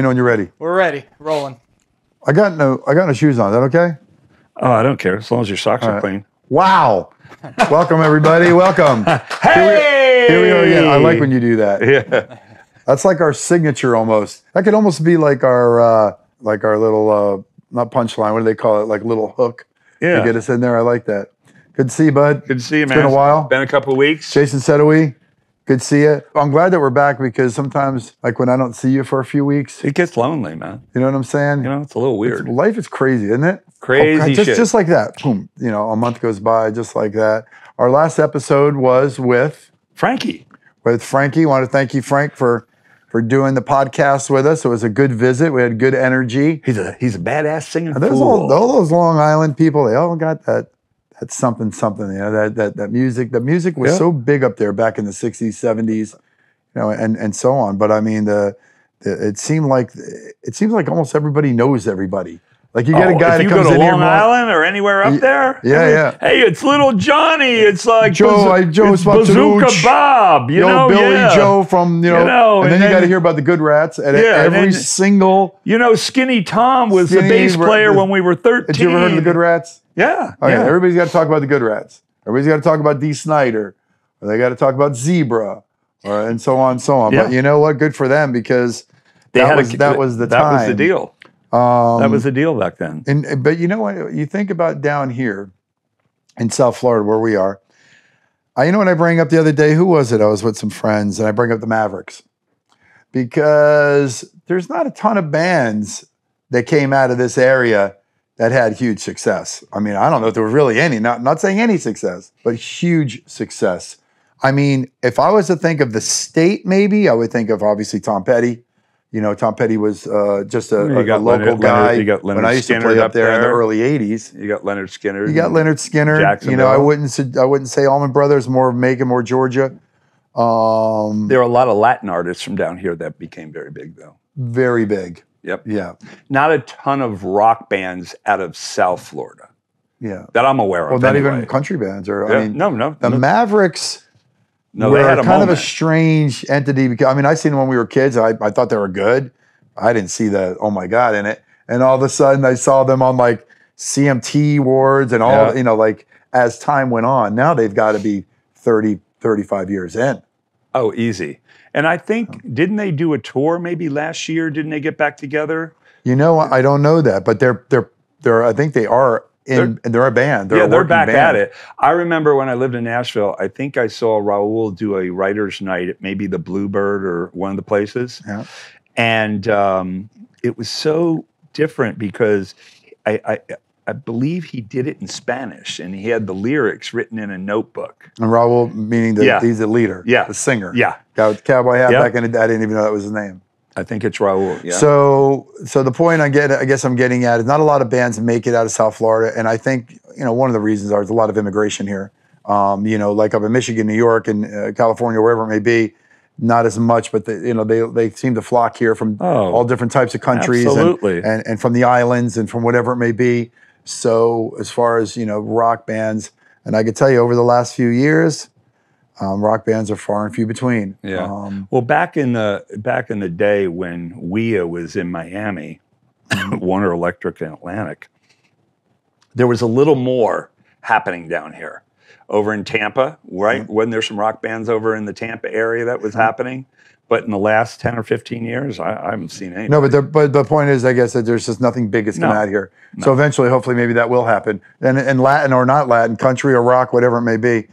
me know when you're ready. We're ready. Rolling. I got no shoes on. Is that okay? Oh, I don't care as long as your socks are clean. Wow. Welcome, everybody. Welcome. Hey! Here we are again. I like when you do that. Yeah. That's like our signature almost. That could almost be like our little, not punchline, what do they call it? Like little hook to get us in there. I like that. Good to see you, bud. Good to see you, man. It's been a while. Been a couple of weeks. Jason Sedowy, good to see you. I'm glad that we're back because sometimes, like when I don't see you for a few weeks, It gets lonely, man. you know what I'm saying? You know, it's a little weird. Life is crazy, isn't it? Crazy shit. Just like that. Boom. You know, a month goes by just like that. Our last episode was with Frankie. Frankie. I want to thank you, Frank, for doing the podcast with us. It was a good visit. We had good energy. He's a badass singing And there's fool. all those Long Island people, they all got that something, you know, that music. The music was so big up there back in the 60s, 70s, you know, and so on. But I mean, it seemed like almost everybody knows everybody. Like you get a guy that comes in here. If you go to Long Island or anywhere up there. Yeah. Hey, it's Little Johnny. It's like Joe it's Bazooka Bob. You know, Billy Joe from, you know, and then you got to hear about the Good Rats at every single. You know, Skinny Tom was the bass player when we were 13. Had you ever heard of the Good Rats? Yeah. Okay, everybody's got to talk about the Good Rats. Everybody's got to talk about Dee Snider, or they got to talk about Zebra, and so on and so on. Yeah. But you know what? Good for them because that was the time. That was the deal. That was the deal back then. But you know what? You think about down here in South Florida where we are. You know what I bring up the other day? Who was it? I was with some friends and I bring up the Mavericks because there's not a ton of bands that came out of this area that had huge success. I mean, I don't know if there was really any, not saying any success, but huge success. I mean, if I was to think of the state, maybe I would think of obviously Tom Petty. You know, Tom Petty was just a local guy. You got Leonard when I used Skinner to play up there in the early '80s. You got Leonard Skinner. You got Leonard Skinner. You know, I wouldn't say Allman Brothers, more of Macon, more Georgia. There are a lot of Latin artists from down here that became very big, though. Very big. Yep. Yeah. Not a ton of rock bands out of South Florida. Yeah. That I'm aware of. Well, not even country bands. I mean, no. The Mavericks. No, were they had a kind moment. of a strange entity because I mean I seen them when we were kids. I thought they were good. I didn't see the oh my god in it. And all of a sudden I saw them on like CMT awards and all you know, like as time went on. Now they've got to be 30, 35 years in. Oh, easy. And I think didn't they do a tour maybe last year? Didn't they get back together? You know, I don't know that, but they're I think they are. They're a band. They're back at it. I remember when I lived in Nashville, I think I saw Raul do a writer's night at maybe the Bluebird or one of the places. Yeah. And it was so different because I believe he did it in Spanish and he had the lyrics written in a notebook. And Raul, meaning he's the leader, the singer. Yeah. Guy with the cowboy hat back in the day. I didn't even know that was his name. I think it's Raul. Yeah. So the point I guess I'm getting at is not a lot of bands make it out of South Florida, and I think one of the reasons there's a lot of immigration here. Like up in Michigan, New York, and California, wherever it may be, not as much, but they seem to flock here from all different types of countries, and from the islands and from whatever it may be. So as far as rock bands, and I can tell you over the last few years. Rock bands are far and few between. Yeah. Well, back in the day when WEA was in Miami, Warner Electric and Atlantic, there was a little more happening down here. Over in Tampa, right? Wasn't there some rock bands over in the Tampa area that was happening? But in the last 10 or 15 years, I haven't seen anything. No, but the point is, I guess, that there's just nothing big that's come out here. No. So eventually, hopefully, maybe that will happen. And Latin or not Latin, country or rock, whatever it may be.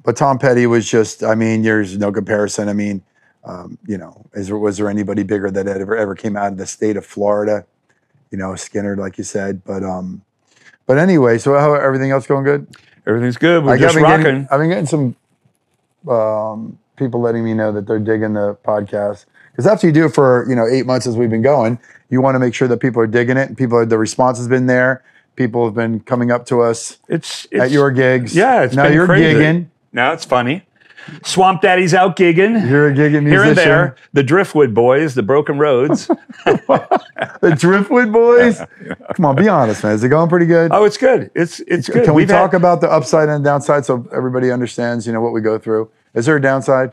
But Tom Petty was just, I mean, there's no comparison. I mean, was there anybody bigger that ever came out of the state of Florida? Skinner, like you said. But anyway, so how everything else going good? Everything's good. We're just rocking. I've been getting some people letting me know that they're digging the podcast. Because after you do it for 8 months as we've been going, you want to make sure that people are digging it and the response has been there. People have been coming up to us at your gigs. Yeah, it's now been you're crazy. Gigging. Now it's funny. Swamp Daddy's out gigging. You're a gigging musician. Here and there. The Driftwood Boys, the Broken Roads. The Driftwood Boys? Come on, be honest, man. Is it going pretty good? Oh, it's good. It's good. Can we talk about the upside and downside so everybody understands, what we go through? Is there a downside?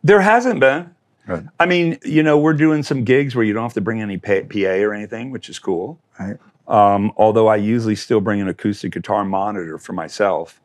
There hasn't been. Good. I mean, we're doing some gigs where you don't have to bring any PA or anything, which is cool. Right. Although I usually still bring an acoustic guitar monitor for myself,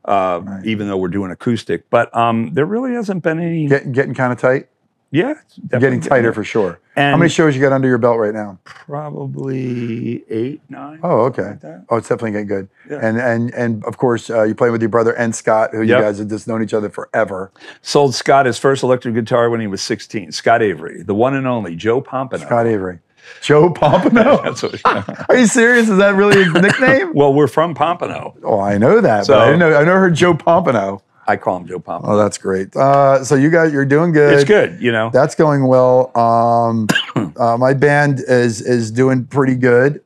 even though we're doing acoustic. But there really hasn't been any. Getting kind of tight? Yeah. It's definitely Getting tighter for sure. And how many shows you got under your belt right now? Probably 8, 9. Oh, okay. Like that. Oh, it's definitely getting good. Yeah. And of course, you play with your brother and Scott, who you guys have just known each other forever. Sold Scott his first electric guitar when he was 16. Scott Avery, the one and only Joe Pompano. Scott Avery. Joe Pompano? That's what, Are you serious? Is that really his nickname? Well, we're from Pompano. Oh, I know that, but I didn't know. I never heard Joe Pompano. I call him Joe Pompano. Oh, that's great. So you're doing good. It's good, That's going well. My band is doing pretty good.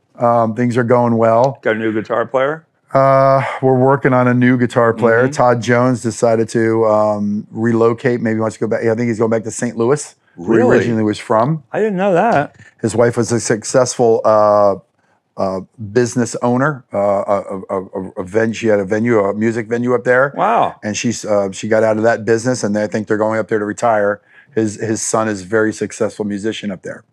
Things are going well. Got a new guitar player? We're working on a new guitar player. Todd Jones decided to relocate. Maybe he wants to go back. I think he's going back to St. Louis, where he originally was from. I didn't know that. His wife was a successful business owner. She had a music venue up there. Wow. And she got out of that business, and I think they're going up there to retire. His son is a very successful musician up there.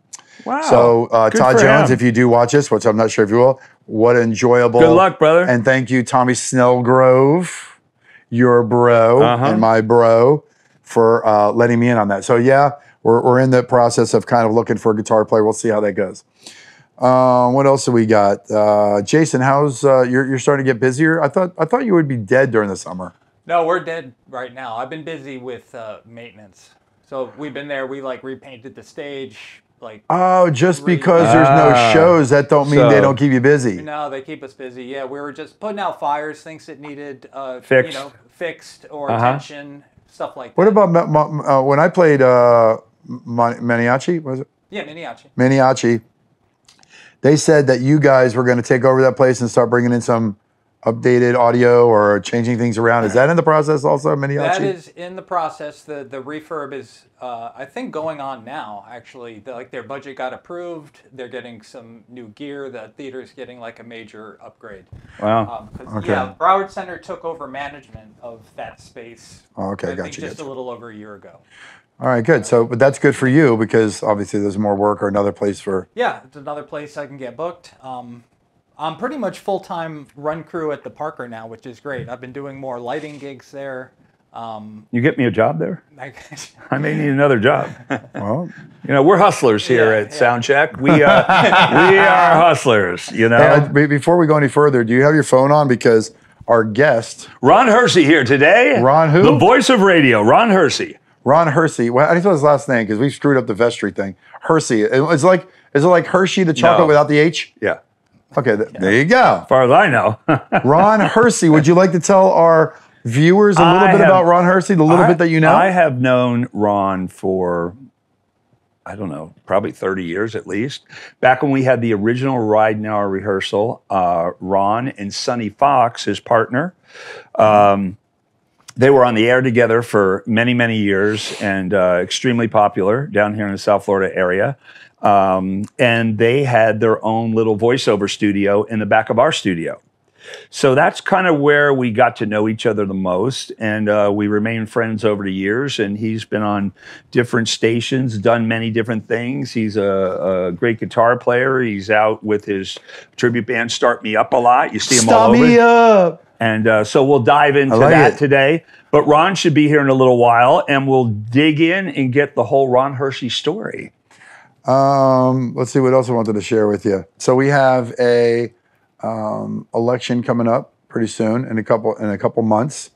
Wow. So Todd Jones, if you do watch this, which I'm not sure if you will, what enjoyable. Good luck, brother. And thank you, Tommy Snellgrove, your bro and my bro, for letting me in on that. So yeah, we're in the process of kind of looking for a guitar player. We'll see how that goes. What else do we got? Jason, how's you're starting to get busier? I thought you would be dead during the summer. No, we're dead right now. I've been busy with maintenance. So we've been there. We repainted the stage. Just because there's no shows, that don't mean they don't keep you busy. No, they keep us busy. Yeah, we were just putting out fires, things that needed fixed, fixed or attention, stuff like that. What about when I played Maniaci? Was it? Yeah, Maniaci. Maniaci. They said that you guys were going to take over that place and start bringing in some updated audio or changing things around. Is that in the process also, Maniaci? That is in the process. The refurb is, I think, going on now, actually. Their budget got approved. They're getting some new gear. The theater's getting a major upgrade. Wow. Yeah, Broward Center took over management of that space. Oh, okay, I think just a little over a year ago. All right, good. So, but that's good for you because obviously there's more work or another place for... Yeah, it's another place I can get booked. I'm pretty much full-time run crew at the Parker now, which is great. I've been doing more lighting gigs there. You get me a job there? I may need another job. Well, we're hustlers here at Soundcheck. We are hustlers, Hey, before we go any further, do you have your phone on? Because our guest... Ron Hersey here today. Ron who? The voice of radio, Ron Hersey. Ron Hersey. Well, I didn't know his last name because we screwed up the vestry thing. Hersey. Is it like Hershey, the chocolate without the H? Yeah. Okay, there you go. As far as I know. Ron Hersey. Would you like to tell our viewers a little bit about Ron Hersey, the little bit that you know? I have known Ron for, I don't know, probably 30 years at least. Back when we had the original Ridenour rehearsal, Ron and Sonny Fox, his partner, they were on the air together for many, many years and extremely popular down here in the South Florida area. And they had their own little voiceover studio in the back of our studio. So that's kind of where we got to know each other the most. And we remained friends over the years. And he's been on different stations, done many different things. He's a great guitar player. He's out with his tribute band, Start Me Up, a lot. You see him all over. Start Me Up! And so we'll dive into that today. But Ron should be here in a little while, and we'll dig in and get the whole Ron Hersey story. Let's see what else I wanted to share with you. So we have a election coming up pretty soon in a couple months.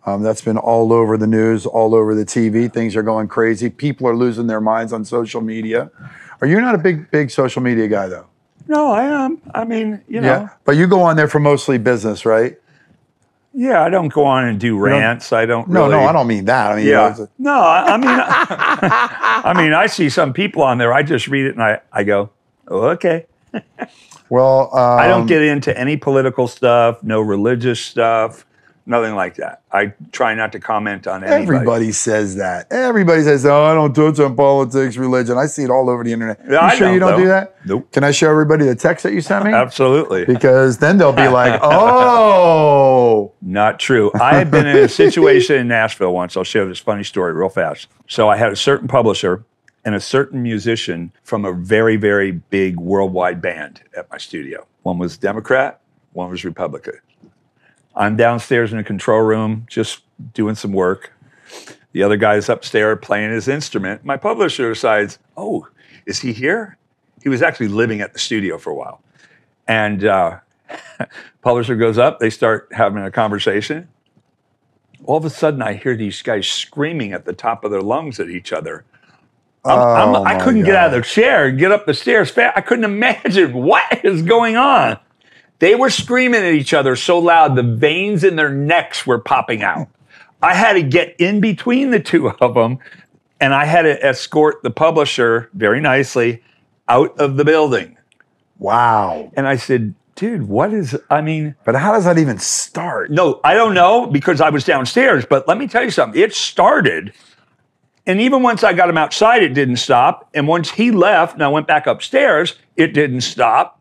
That's been all over the news, all over the TV. Things are going crazy. People are losing their minds on social media. Are you not a big social media guy though? No, I am. I mean, you know. Yeah, but you go on there for mostly business, right? Yeah, I don't go on and do rants. I don't. Really, no, I don't mean that. I mean, yeah. No, I mean, I mean, I see some people on there. I just read it and I go, oh, okay. Well, I don't get into any political stuff, no religious stuff, nothing like that. I try not to comment on anybody. Everybody says that. Everybody says, "Oh, I don't touch on politics, religion." I see it all over the internet. Yeah, You sure you don't do that? Nope. Can I show everybody the text that you sent me? Absolutely. Because then they'll be like, "Oh, Not true. I had been in a situation in Nashville once. I'll share this funny story real fast. So I had a certain publisher and a certain musician from a very, very big worldwide band at my studio. One was Democrat, one was Republican. I'm downstairs in the control room just doing some work. The other guy's upstairs playing his instrument. My publisher decides, oh, is he here? He was actually living at the studio for a while. And publisher goes up, they start having a conversation. All of a sudden, I hear these guys screaming at the top of their lungs at each other. I couldn't get out of the chair and get up the stairs fast. I couldn't imagine what is going on. They were screaming at each other so loud, the veins in their necks were popping out. I had to get in between the two of them, and I had to escort the publisher very nicely out of the building. wow." And I said, dude, but how does that even start? no, I don't know because I was downstairs, but let me tell you something. It started, and even once I got him outside, it didn't stop. And once he left and I went back upstairs, it didn't stop.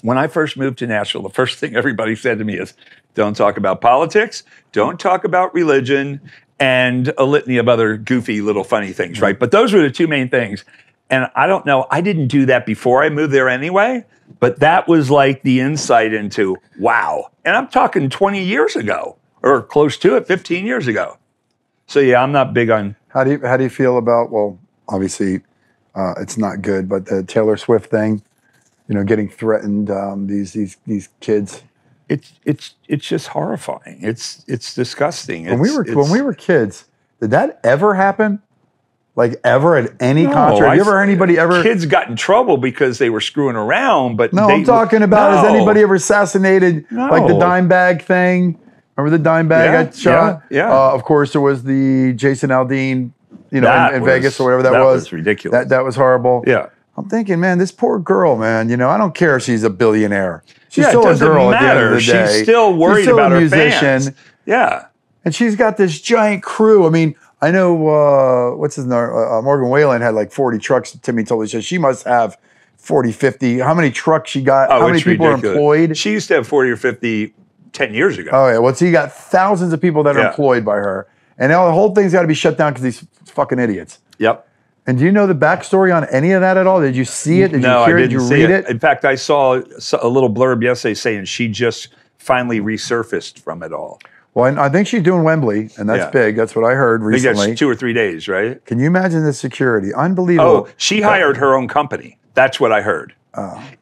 When I first moved to Nashville, the first thing everybody said to me is, don't talk about politics, don't talk about religion, and a litany of other goofy little funny things, right? But those were the two main things. And I don't know, I didn't do that before I moved there anyway, but that was like the insight into, wow. And I'm talking 20 years ago, or close to it, 15 years ago. So yeah, I'm not big on... How do you feel about, well, obviously it's not good, but the Taylor Swift thing, getting threatened, these kids. It's just horrifying. It's disgusting. When we were kids, did that ever happen? Like ever at any concert? Have you ever heard anybody ever? Kids got in trouble because they were screwing around, but no, I'm talking about, has anybody ever assassinated like the dime bag thing? Remember the dime bag got shot? Yeah. Of course, there was the Jason Aldean, in Vegas or whatever that was. That was ridiculous. That was horrible. Yeah. I'm thinking, man, this poor girl, man. I don't care if she's a billionaire. She's Yeah, still it a doesn't girl at the end of matter. the day. She's still worried She's still about a her musician. fans. Yeah. And she's got this giant crew. I mean, I know, what's his name? Morgan Whalen had like 40 trucks. Timmy told me, she must have 40, 50. How many trucks she got? How many people are employed? She used to have 40 or 50 10 years ago. Oh, yeah. Well, so you got thousands of people that are employed by her. And now the whole thing's got to be shut down because these fucking idiots. Yep. And do you know the backstory on any of that at all? Did you see it? Did you hear it? Did you read it? In fact, I saw a little blurb yesterday saying she just finally resurfaced from it all. Well, and I think she's doing Wembley, and that's big. That's what I heard I think recently. that's 2 or 3 days, right? Can you imagine the security? Unbelievable. Oh, she hired her own company. That's what I heard.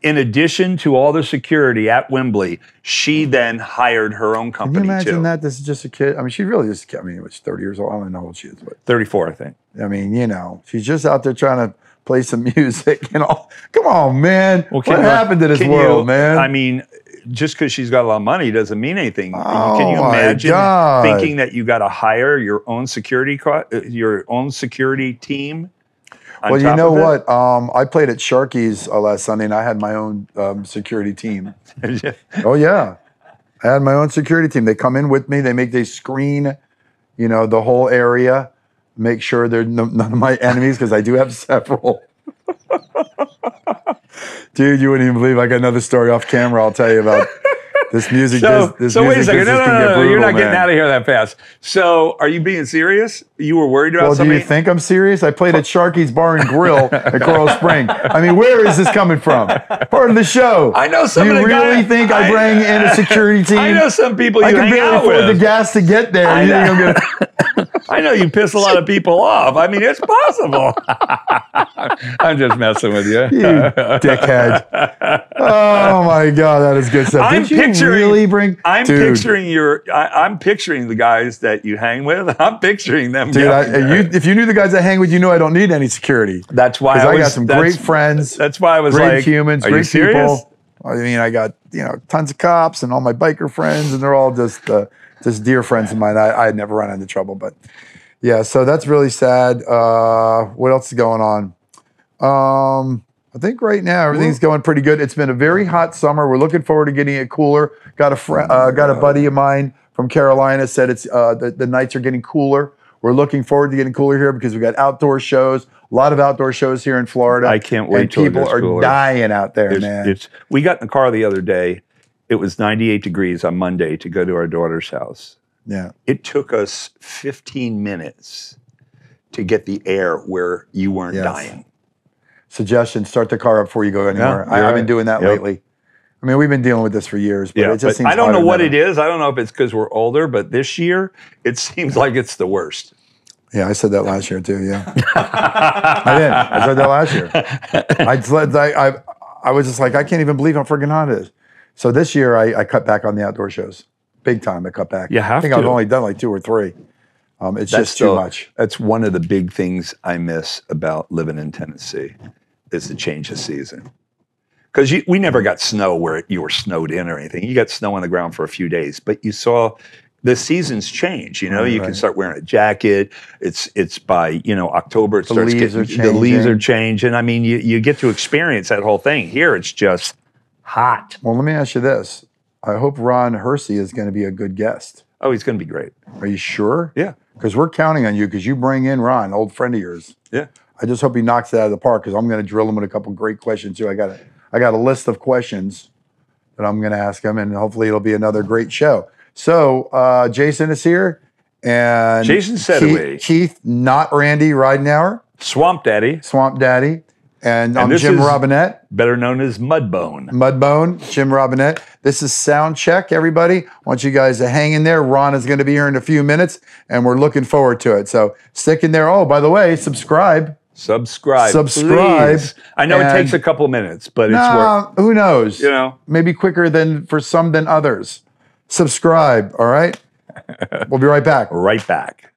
In addition to all the security at Wembley, she then hired her own company, Can you imagine too. that? This is just a kid. I mean, she really just, it was 30 years old. I don't know how old she is, but 34, I think. I mean, she's just out there trying to play some music and all. Come on, man. Well, what happened to this world, man? I mean, just because she's got a lot of money doesn't mean anything. Oh, can you imagine God. thinking that you got to hire your own security team? Well, you know what? I played at Sharky's last Sunday, and I had my own security team. Oh, yeah. I had my own security team. They come in with me. They screen, the whole area, make sure they're none of my enemies, because I do have several. Dude, you wouldn't even believe I got another story off camera I'll tell you about. This music So wait a second. No, you're not getting out of of here that fast. So are you being serious? You were worried about something? Do you think I'm serious? I played at Sharky's Bar and Grill at Coral Spring. I mean, where is this coming from? Part of the show. I know some Do of you the guys. really think I bring in a security team? I know some people you I can hang barely out afford with. the gas to get there. I You think know. I'm gonna... I know you piss a lot of people off. I mean, it's possible. I'm just messing with you. You dickhead. Oh my God, that is good stuff. I'm Did you picturing- really bring... I'm Dude. I'm picturing the guys that you hang with. I'm picturing them. Dude, getting- if you knew the guys I hang with, you know I don't need any security. That's why Because I got some great friends. That's why I was great like, humans, are you great serious? people. I mean, I got tons of cops and all my biker friends, and they're all just dear friends of mine. I had never run into trouble, but yeah. So that's really sad. What else is going on? I think right now everything's going pretty good. It's been a very hot summer. We're looking forward to getting it cooler. Got a buddy of mine from Carolina said it's the nights are getting cooler. We're looking forward to getting cooler here because we got outdoor shows. A lot of outdoor shows here in Florida. I can't wait till people are cooler. dying out there, man. We got in the car the other day. It was 98 degrees on Monday to go to our daughter's house. Yeah. It took us 15 minutes to get the air where you weren't dying. Suggestion, start the car up before you go anywhere. Yeah, I've been doing that lately. I mean, we've been dealing with this for years, but it just seems I don't know harder what than it is. I don't know if it's because we're older, but this year, it seems like it's the worst. Yeah, I said that last year too, yeah. I did. I said that last year. I was just like, I can't even believe how freaking hot it is. So this year, I cut back on the outdoor shows. Big time, I cut back. You have I think to. I've only done like 2 or 3. It's just too much. That's one of the big things I miss about living in Tennessee is the change of season. Because we never got snow where you were snowed in or anything. You got snow on the ground for a few days, but you saw the seasons change. You know, you can start wearing a jacket. It's by October. It starts the leaves are changing. I mean, you get to experience that whole thing. Here, it's just hot. Well, let me ask you this: I hope Ron Hersey is going to be a good guest. Oh, he's going to be great. Are you sure? Yeah. Because we're counting on you. Because you bring in Ron, an old friend of yours. Yeah. I just hope he knocks it out of the park. Because I'm going to drill him with a couple great questions too. I got a list of questions that I'm going to ask him, and hopefully it'll be another great show. So Jason is here, and Jason Sedaway. Keith, not Randy Ridenour, Swamp Daddy, and I'm Jim Robinette, better known as Mudbone, Jim Robinette. This is Sound Check, everybody. I want you guys to hang in there. Ron is going to be here in a few minutes, and we're looking forward to it. So stick in there. Oh, by the way, subscribe. Please. I know it takes a couple minutes, but it's worth. Who knows? Maybe quicker for some than others. Subscribe, all right? We'll be right back. Right back.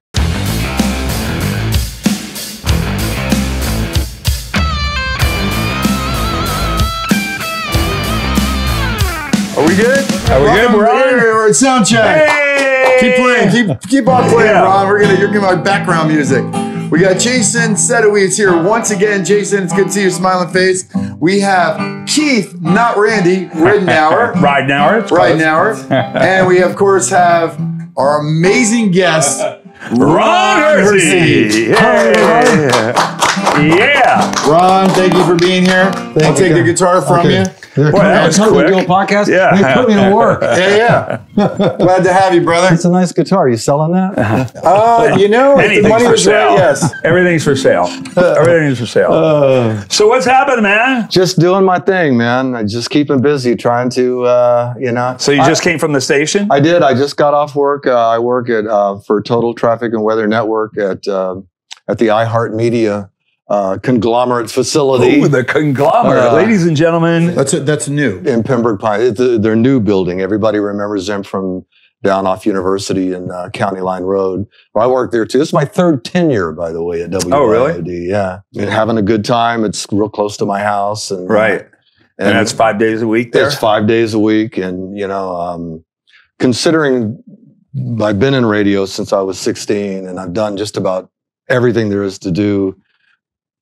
Are we good? We're on. We're at Sound Check. Hey! Keep playing. Keep on playing, Ron. You're giving my background music. We got Jason Sedaway is here once again. Jason, it's good to see your smiling face. We have Keith, not Randy, Ridenour. Ridenour. And we, of course, have our amazing guest, Ron Hersey. Yeah. Ron, thank you for being here. I'll take the guitar from you. Boy, that was quick. We do a podcast. Yeah. They put me to work. Yeah. Glad to have you, brother. It's a nice guitar. You selling that? If the money was right, yes. Everything's for sale. Everything's for sale. So what's happening, man? Just doing my thing, man. I just keeping busy, trying to, So you just came from the station? I did. I just got off work. I work for Total Traffic and Weather Network at the iHeartRadio conglomerate facility. Ooh, the conglomerate, ladies and gentlemen. That's new. In Pembroke Pines. It's their new building. Everybody remembers them from down off University and County Line Road. Well, I work there too. This is my 3rd tenure, by the way, at WSHE. Oh, really? Yeah. Having a good time. It's real close to my house. And right. And that's 5 days a week there? It's 5 days a week. And, considering I've been in radio since I was 16 and I've done just about everything there is to do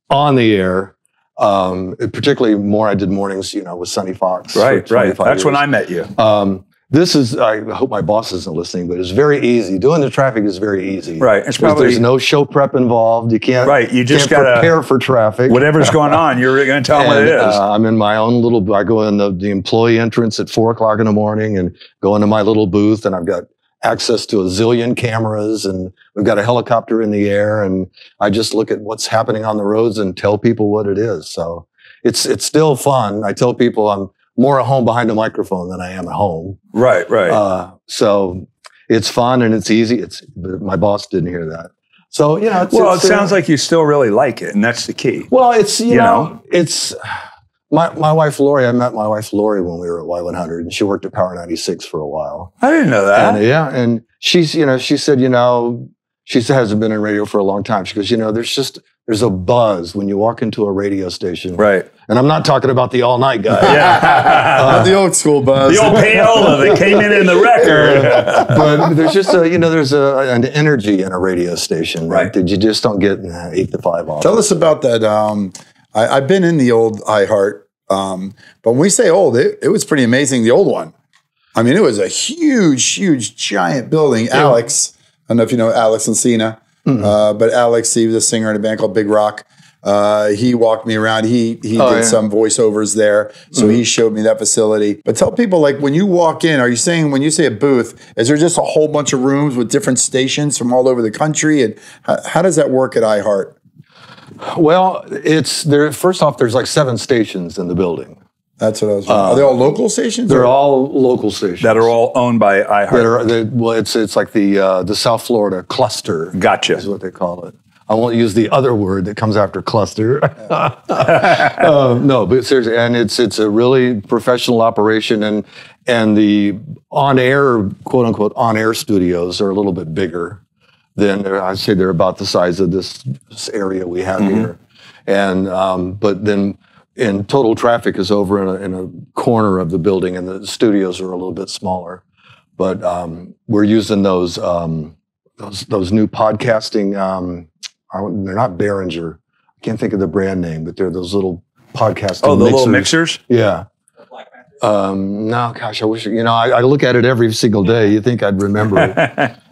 on the air, particularly more I did mornings, with Sonny Fox. Right. That's when I met you. This is, I hope my boss isn't listening, but it's very easy. Doing the traffic is very easy. Right. It's probably, there's no show prep involved. You can't, you just got to prepare for traffic. Whatever's going on, you're going to tell them what it is. I'm in my own I go in the employee entrance at 4 o'clock in the morning and go into my little booth, and I've got access to a zillion cameras, and we've got a helicopter in the air, and I just look at what's happening on the roads and tell people what it is. So it's still fun. I tell people I'm more at home behind a microphone than I am at home. Right. So it's fun and it's easy. My boss didn't hear that. So, it sounds like you still really like it, and that's the key. Well, it's, it's my wife, Lori, I met my wife, Lori, when we were at Y100, and she worked at Power 96 for a while. I didn't know that. And she said, she hasn't been in radio for a long time. She goes, there's a buzz when you walk into a radio station. Right. And I'm not talking about the all-night guy. Not the old school buzz. The old payola that came in the record. But there's just there's an energy in a radio station that you just don't get in 8 to 5 office. Tell us about that. I've been in the old iHeart, but when we say old, it was pretty amazing. The old one. I mean, it was a huge, giant building. Yeah. Alex, I don't know if you know Alex and Cena, but Alex, he was a singer in a band called Big Rock. He walked me around. He did some voiceovers there. So he showed me that facility. But tell people, like, when you walk in, are you saying, when you say a booth, is there just a whole bunch of rooms with different stations from all over the country? And how does that work at iHeart? Well, it's there. First off, there's like 7 stations in the building. That's what I was wondering. Are they all local stations? They're all local stations. That are all owned by iHeart. Well, it's like the South Florida cluster. Gotcha. Is what they call it. I won't use the other word that comes after cluster. No, but seriously, and it's a really professional operation, and the on-air, quote unquote, on-air studios are a little bit bigger than I'd say they're about the size of this area we have here, and but then. And total traffic is over in a corner of the building, and the studios are a little bit smaller. But we're using those new podcasting. They're not Behringer. I can't think of the brand name, but they're those little podcasting. Oh, the mixers. Little mixers. Yeah. No, gosh, I wish I look at it every single day. You think I'd remember it,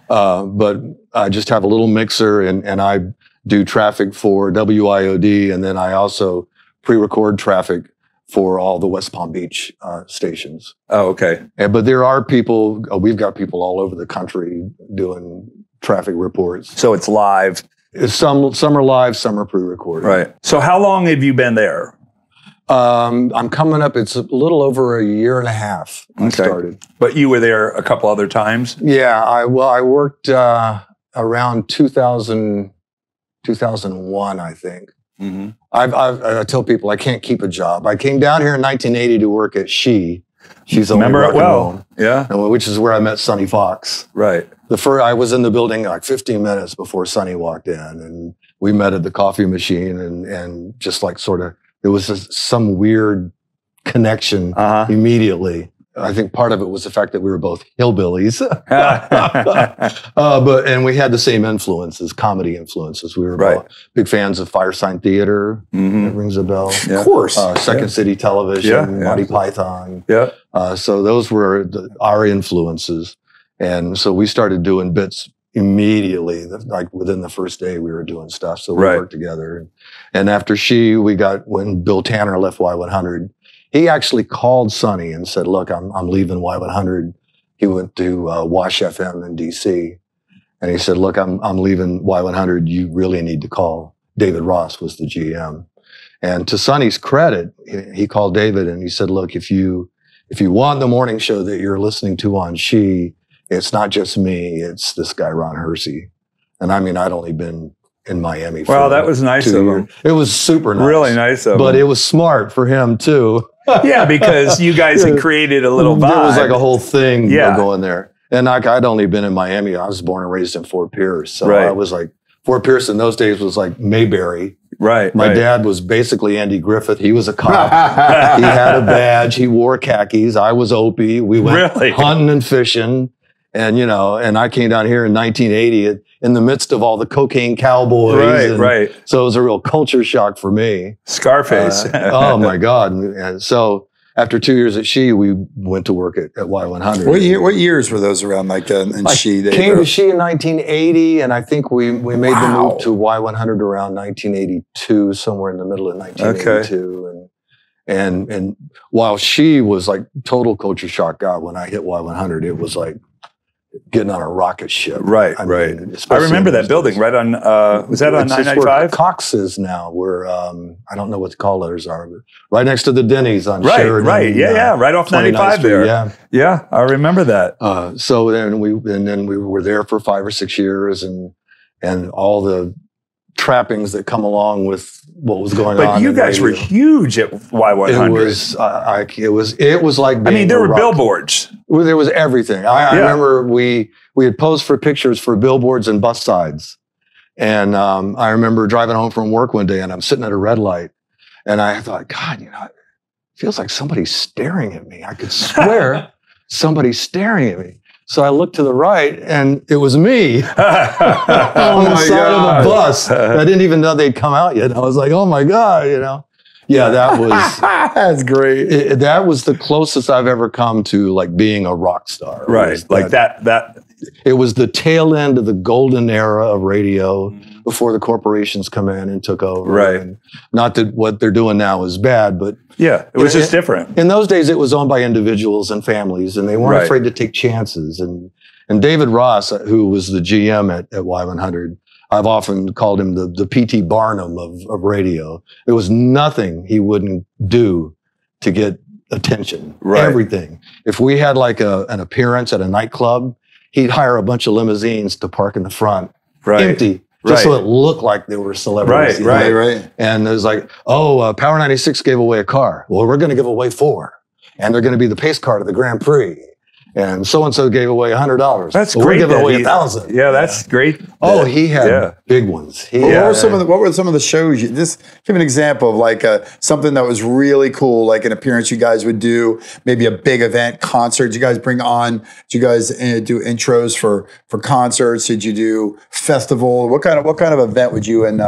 but I just have a little mixer, and I do traffic for WIOD, and then I also pre-record traffic for all the West Palm Beach stations. Oh, okay. But there are people, we've got people all over the country doing traffic reports. So it's live. Some are live, some are pre-recorded. Right. So how long have you been there? I'm coming up, it's a little over a year and a half I started. But you were there a couple other times? Yeah, I worked around 2001, I think. Mm-hmm. I tell people I can't keep a job. I came down here in 1980 to work at WSHE. She's only remember it well, yeah. Which is where I met Sonny Fox. Right. I was in the building like 15 minutes before Sonny walked in, and we met at the coffee machine, and just like sort of there was some weird connection immediately. I think part of it was the fact that we were both hillbillies, and we had the same influences, comedy influences. We were both big fans of Firesign Theater. That rings a bell. Yeah. Of course. Second City Television, Monty Python. Yeah. So those were our influences. And so we started doing bits immediately. Like within the first day we were doing stuff. So we worked together. And after when Bill Tanner left Y100, he actually called Sonny and said, look, I'm leaving Y100. He went to Wash FM in DC. And he said, look, I'm leaving Y100. You really need to call. David Ross was the GM. And to Sonny's credit, he called David and he said, look, if you want the morning show that you're listening to on WSHE, it's not just me, it's this guy, Ron Hersey. And I mean, I'd only been in Miami for that was nice of him. It was super nice. Really nice of him. But it was smart for him too. Yeah, because you guys had created a little vibe. There was like a whole thing going there. And I'd only been in Miami. I was born and raised in Fort Pierce. So I was like, Fort Pierce in those days was like Mayberry. Right. My dad was basically Andy Griffith. He was a cop. He had a badge. He wore khakis. I was Opie. We went hunting and fishing. And, and I came down here in 1980 in the midst of all the cocaine cowboys. Right. So it was a real culture shock for me. Scarface. Oh, my God. And so after 2 years at WSHE, we went to work at Y100. What years were those around, like in WSHE? I came to WSHE in 1980, and I think we made the move to Y100 around 1982, somewhere in the middle of 1982. Okay. And while WSHE was like total culture shock, God, when I hit Y100, it was like getting on a rocket ship. Right. I remember that building right on, was that on 995? Cox is now, where, I don't know what the call letters are, but right next to the Denny's on Sheridan. Right. Yeah. Right off 95 there. Yeah. I remember that. So then we were there for 5 or 6 years, and all the trappings that come along with what was going on. But you guys were huge at Y100. It was like being there were billboards. There was everything. I remember we had posed for pictures for billboards and bus sides. And I remember driving home from work one day, and I'm sitting at a red light, and I thought, God, it feels like somebody's staring at me. I could swear somebody's staring at me. So I looked to the right, and it was me on the side of the bus. I didn't even know they'd come out yet. I was like, oh my God, Yeah, that was That's great. that was the closest I've ever come to like being a rock star. Right. Like that. It was the tail end of the golden era of radio before the corporations come in and took over. Right. And not that what they're doing now is bad, but Yeah. It was just different. in those days, it was owned by individuals and families, and they weren't Right. afraid to take chances. And David Ross, who was the GM at Y100, I've often called him the P.T. Barnum of radio. There was nothing he wouldn't do to get attention. Right. Everything. If we had like an appearance at a nightclub, he'd hire a bunch of limousines to park in the front, Right. empty, just so it looked like they were celebrities. you know? Right. And it was like, Power 96 gave away a car. Well, we're going to give away 4. And they're going to be the pace car to the Grand Prix. And so-and-so gave away $100. That's well, great. We're giving that away he- 1,000. Yeah, that's great. Oh, he had big ones. What were some of the shows? Just give an example of like something that was really cool, like an appearance you guys would do, maybe a big event, concert. Did you guys bring on? Did you guys do intros for concerts? Did you do festival? What kind of event would you and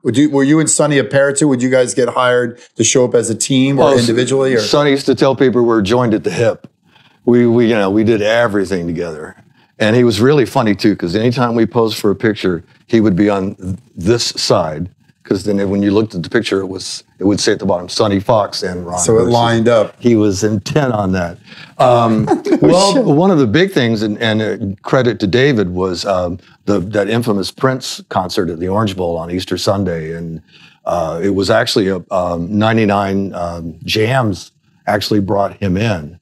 were you and Sonny a pair too? Would you guys get hired to show up as a team or individually? Or Sonny used to tell people we're joined at the hip. We did everything together. And he was really funny too, because anytime we posed for a picture, he would be on this side. Because then when you looked at the picture, it would say at the bottom, Sonny Fox and Ron so it Hersey. lined up. He was intent on that. Well, one of the big things, and credit to David, was that infamous Prince concert at the Orange Bowl on Easter Sunday. And it was actually 99 Jams actually brought him in.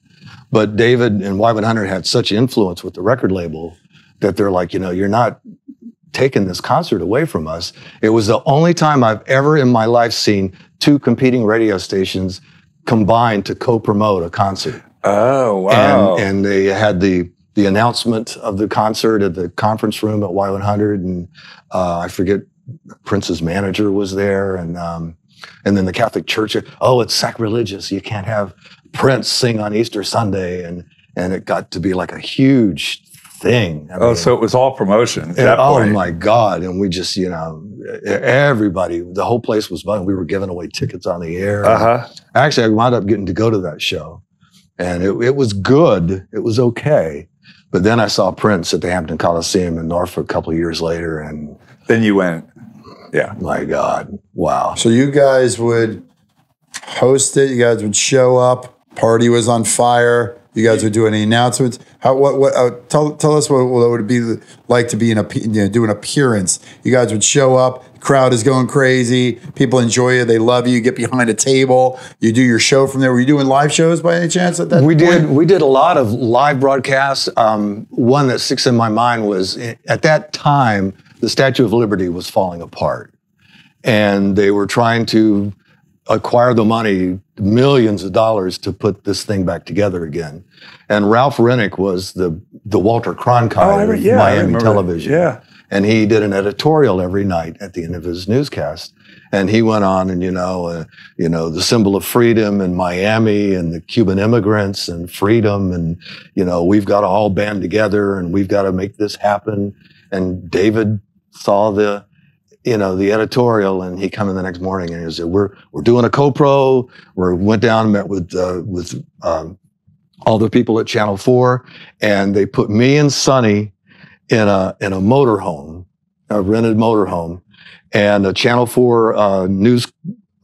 But David and Y100 had such influence with the record label that they're like, you're not taking this concert away from us. It was the only time I've ever in my life seen 2 competing radio stations combined to co-promote a concert. Oh, wow. And they had the announcement of the concert at the conference room at Y100, and I forget, Prince's manager was there, and then the Catholic Church, it's sacrilegious. You can't have Prince sing on Easter Sunday, and it got to be like a huge thing. I mean, so it was all promotion at that oh point. my God. And we just, everybody, the whole place was fun. We were giving away tickets on the air. Actually, I wound up getting to go to that show, and it was good. It was okay. But then I saw Prince at the Hampton Coliseum in Norfolk a couple of years later, and Then you went, yeah. my God, wow. So you guys would host it. You guys would show up. Party was on fire. You guys would do any announcements. Tell us what it would be like to be do an appearance. You guys would show up. The crowd is going crazy. People enjoy you. They love you. You get behind a table. You do your show from there. Were you doing live shows by any chance at that point? We did a lot of live broadcasts. One that sticks in my mind was at that time the Statue of Liberty was falling apart, and they were trying to acquire the money, millions of dollars, to put this thing back together again. And Ralph Rennick was the Walter Cronkite of Miami television. Yeah. And he did an editorial every night at the end of his newscast. And he went on and, the symbol of freedom in Miami and the Cuban immigrants and freedom. And, we've got to all band together and we've got to make this happen. And David saw the editorial, and he come in the next morning and he said, "We're doing a co-pro." We went down and met with all the people at Channel 4, and they put me and Sonny in a motorhome, a rented motorhome, and a Channel 4 news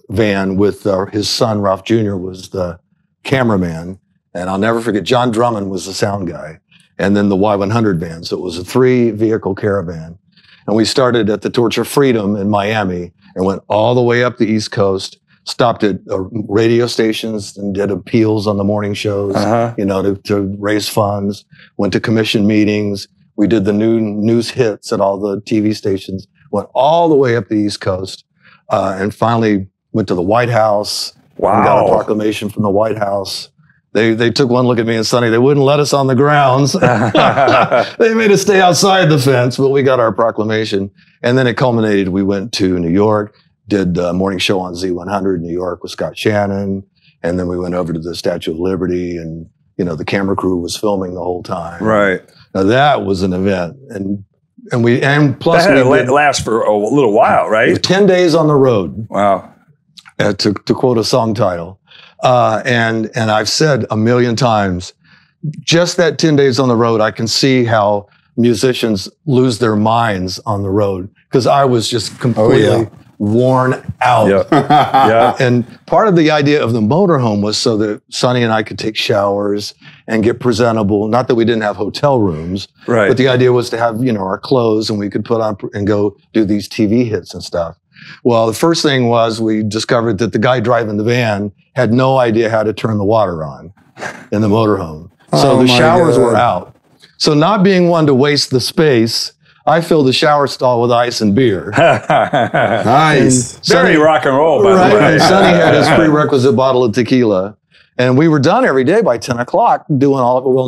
van with his son Ralph Jr. was the cameraman, and I'll never forget John Drummond was the sound guy, and then the Y100 van. So it was a 3-vehicle caravan. And we started at the Torch of Freedom in Miami and went all the way up the East Coast, stopped at radio stations and did appeals on the morning shows, to raise funds, went to commission meetings. We did the new news hits at all the TV stations, went all the way up the East Coast, and finally went to the White House. Wow. And got a proclamation from the White House. They took one look at me and Sonny. They wouldn't let us on the grounds. They made us stay outside the fence, but we got our proclamation. And then it culminated. We went to New York, did a morning show on Z100 New York with Scott Shannon. And then we went over to the Statue of Liberty, and, the camera crew was filming the whole time. Right. Now that was an event. And plus that had to last for a little while, right? 10 days on the road. Wow. to quote a song title. And I've said a million times, just that 10 days on the road, I can see how musicians lose their minds on the road, because I was just completely worn out. Yeah. And part of the idea of the motorhome was so that Sonny and I could take showers and get presentable. Not that we didn't have hotel rooms, Right. but the idea was to have, our clothes, and we could put on and go do these TV hits and stuff. Well, the first thing was we discovered that the guy driving the van had no idea how to turn the water on in the motorhome. So the showers were out. So not being one to waste the space, I filled the shower stall with ice and beer. Nice. Very rock and roll, by the way. And Sonny had his prerequisite bottle of tequila. And we were done every day by 10 o'clock doing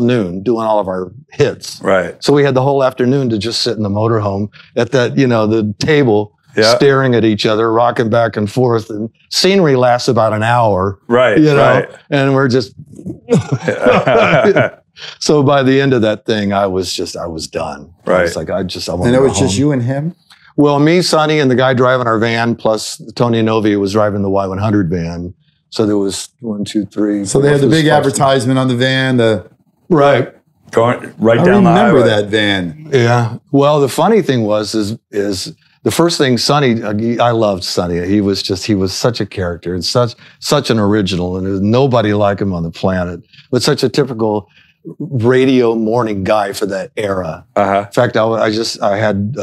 noon, doing all of our hits. Right. So we had the whole afternoon to just sit in the motorhome at that, the table, staring at each other, rocking back and forth. And scenery lasts about an hour. Right. And we're just... So by the end of that thing, I was done. Right. I was like, I want to And it was just you and him? Well, me, Sonny, and the guy driving our van, plus Tony Novi was driving the Y100 van. So there was 1, 2, 3. So they had the big advertisement on the van. Right. Going right I down the highway. remember that van. Yeah. Well, the funny thing was the first thing Sonny, I loved Sonny. He was such a character and such an original, and there's nobody like him on the planet. But such a typical radio morning guy for that era. In fact, I had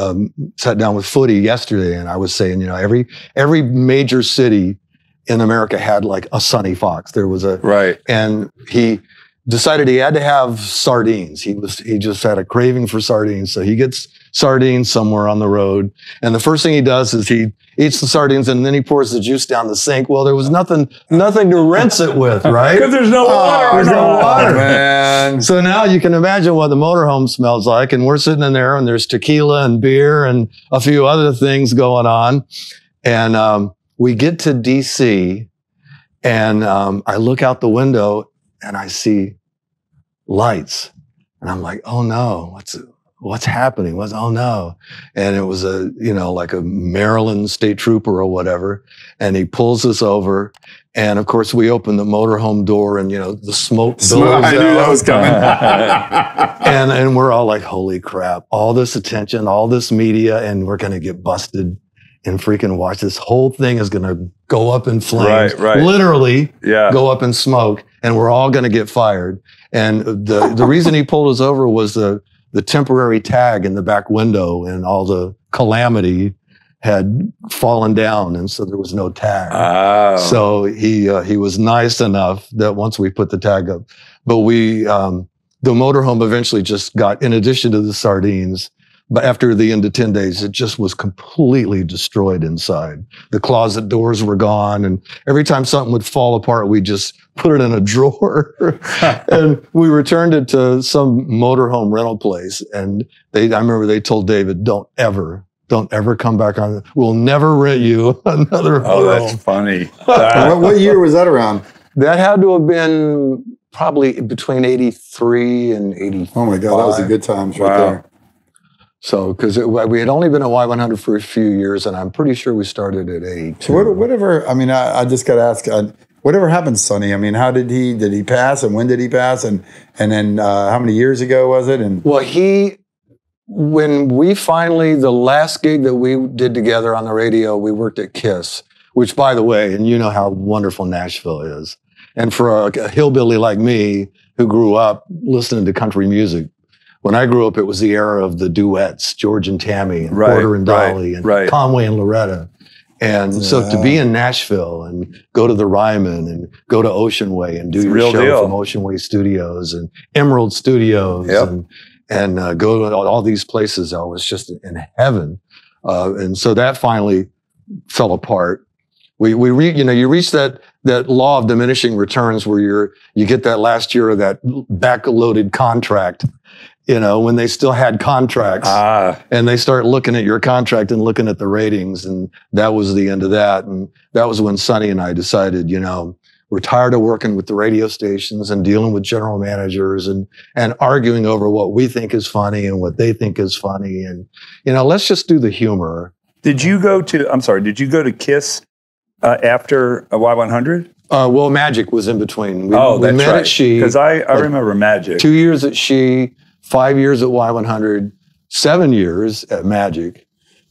sat down with Footy yesterday, and I was saying, every major city in America had like a Sonny Fox. There was and he decided he had to have sardines. He just had a craving for sardines, so he gets sardines somewhere on the road, and the first thing he does is he eats the sardines and then he pours the juice down the sink. Well, there was nothing to rinse it with, right? Because there's no water. There's no water, man. So now you can imagine what the motorhome smells like, and we're sitting in there, and there's tequila and beer and a few other things going on, and we get to DC, and I look out the window and I see lights, and I'm like, oh no, what's happening? Oh no. And it was like a Maryland state trooper or whatever. And he pulls us over. And of course we open the motorhome door, and the smoke billows. I knew that was coming. and we're all like, holy crap, all this attention, all this media, and we're going to get busted and freaking watch. This whole thing is going to go up in flames. Right. Literally go up in smoke, and we're all going to get fired. And the reason he pulled us over was the temporary tag in the back window, and all the calamity had fallen down, and so there was no tag. Oh. So he was nice enough that once we put the tag up, but the motorhome eventually just got, in addition to the sardines, but after the end of 10 days, it just was completely destroyed inside. The closet doors were gone, and every time something would fall apart, we just put it in a drawer. And we returned it to some motorhome rental place. And I remember they told David, don't ever come back on it. We'll never rent you another motorhome. Oh, that's funny. What year was that around? That had to have been probably between 83 and 85. Oh my God, that was a good times right there. So, because we had only been at Y100 for a few years, and I'm pretty sure we started at 82. So whatever, I just got to ask, whatever happened to Sonny? How did he pass, and when did he pass, and then how many years ago was it? And well, when we finally, the last gig that we did together on the radio, we worked at KISS, which, by the way, and you know how wonderful Nashville is. And for a hillbilly like me who grew up listening to country music, when I grew up, it was the era of the duets, George and Tammy, and Porter and Dolly, and Conway and Loretta. And so to be in Nashville and go to the Ryman and go to Ocean Way and do your show from Ocean Way Studios and Emerald Studios and go to all these places, I was just in heaven. And so that finally fell apart. You reach that law of diminishing returns where you get that last year of that backloaded contract. When they still had contracts, and they start looking at your contract and looking at the ratings, and that was the end of that. And that was when Sonny and I decided, we're tired of working with the radio stations and dealing with general managers and arguing over what we think is funny and what they think is funny. And, let's just do the humor. Did you go to KISS after a Y100? Well, Majic was in between. We That's met right. at SHE. Because I remember Majic. 2 years at SHE, 5 years at Y100, 7 years at Majic,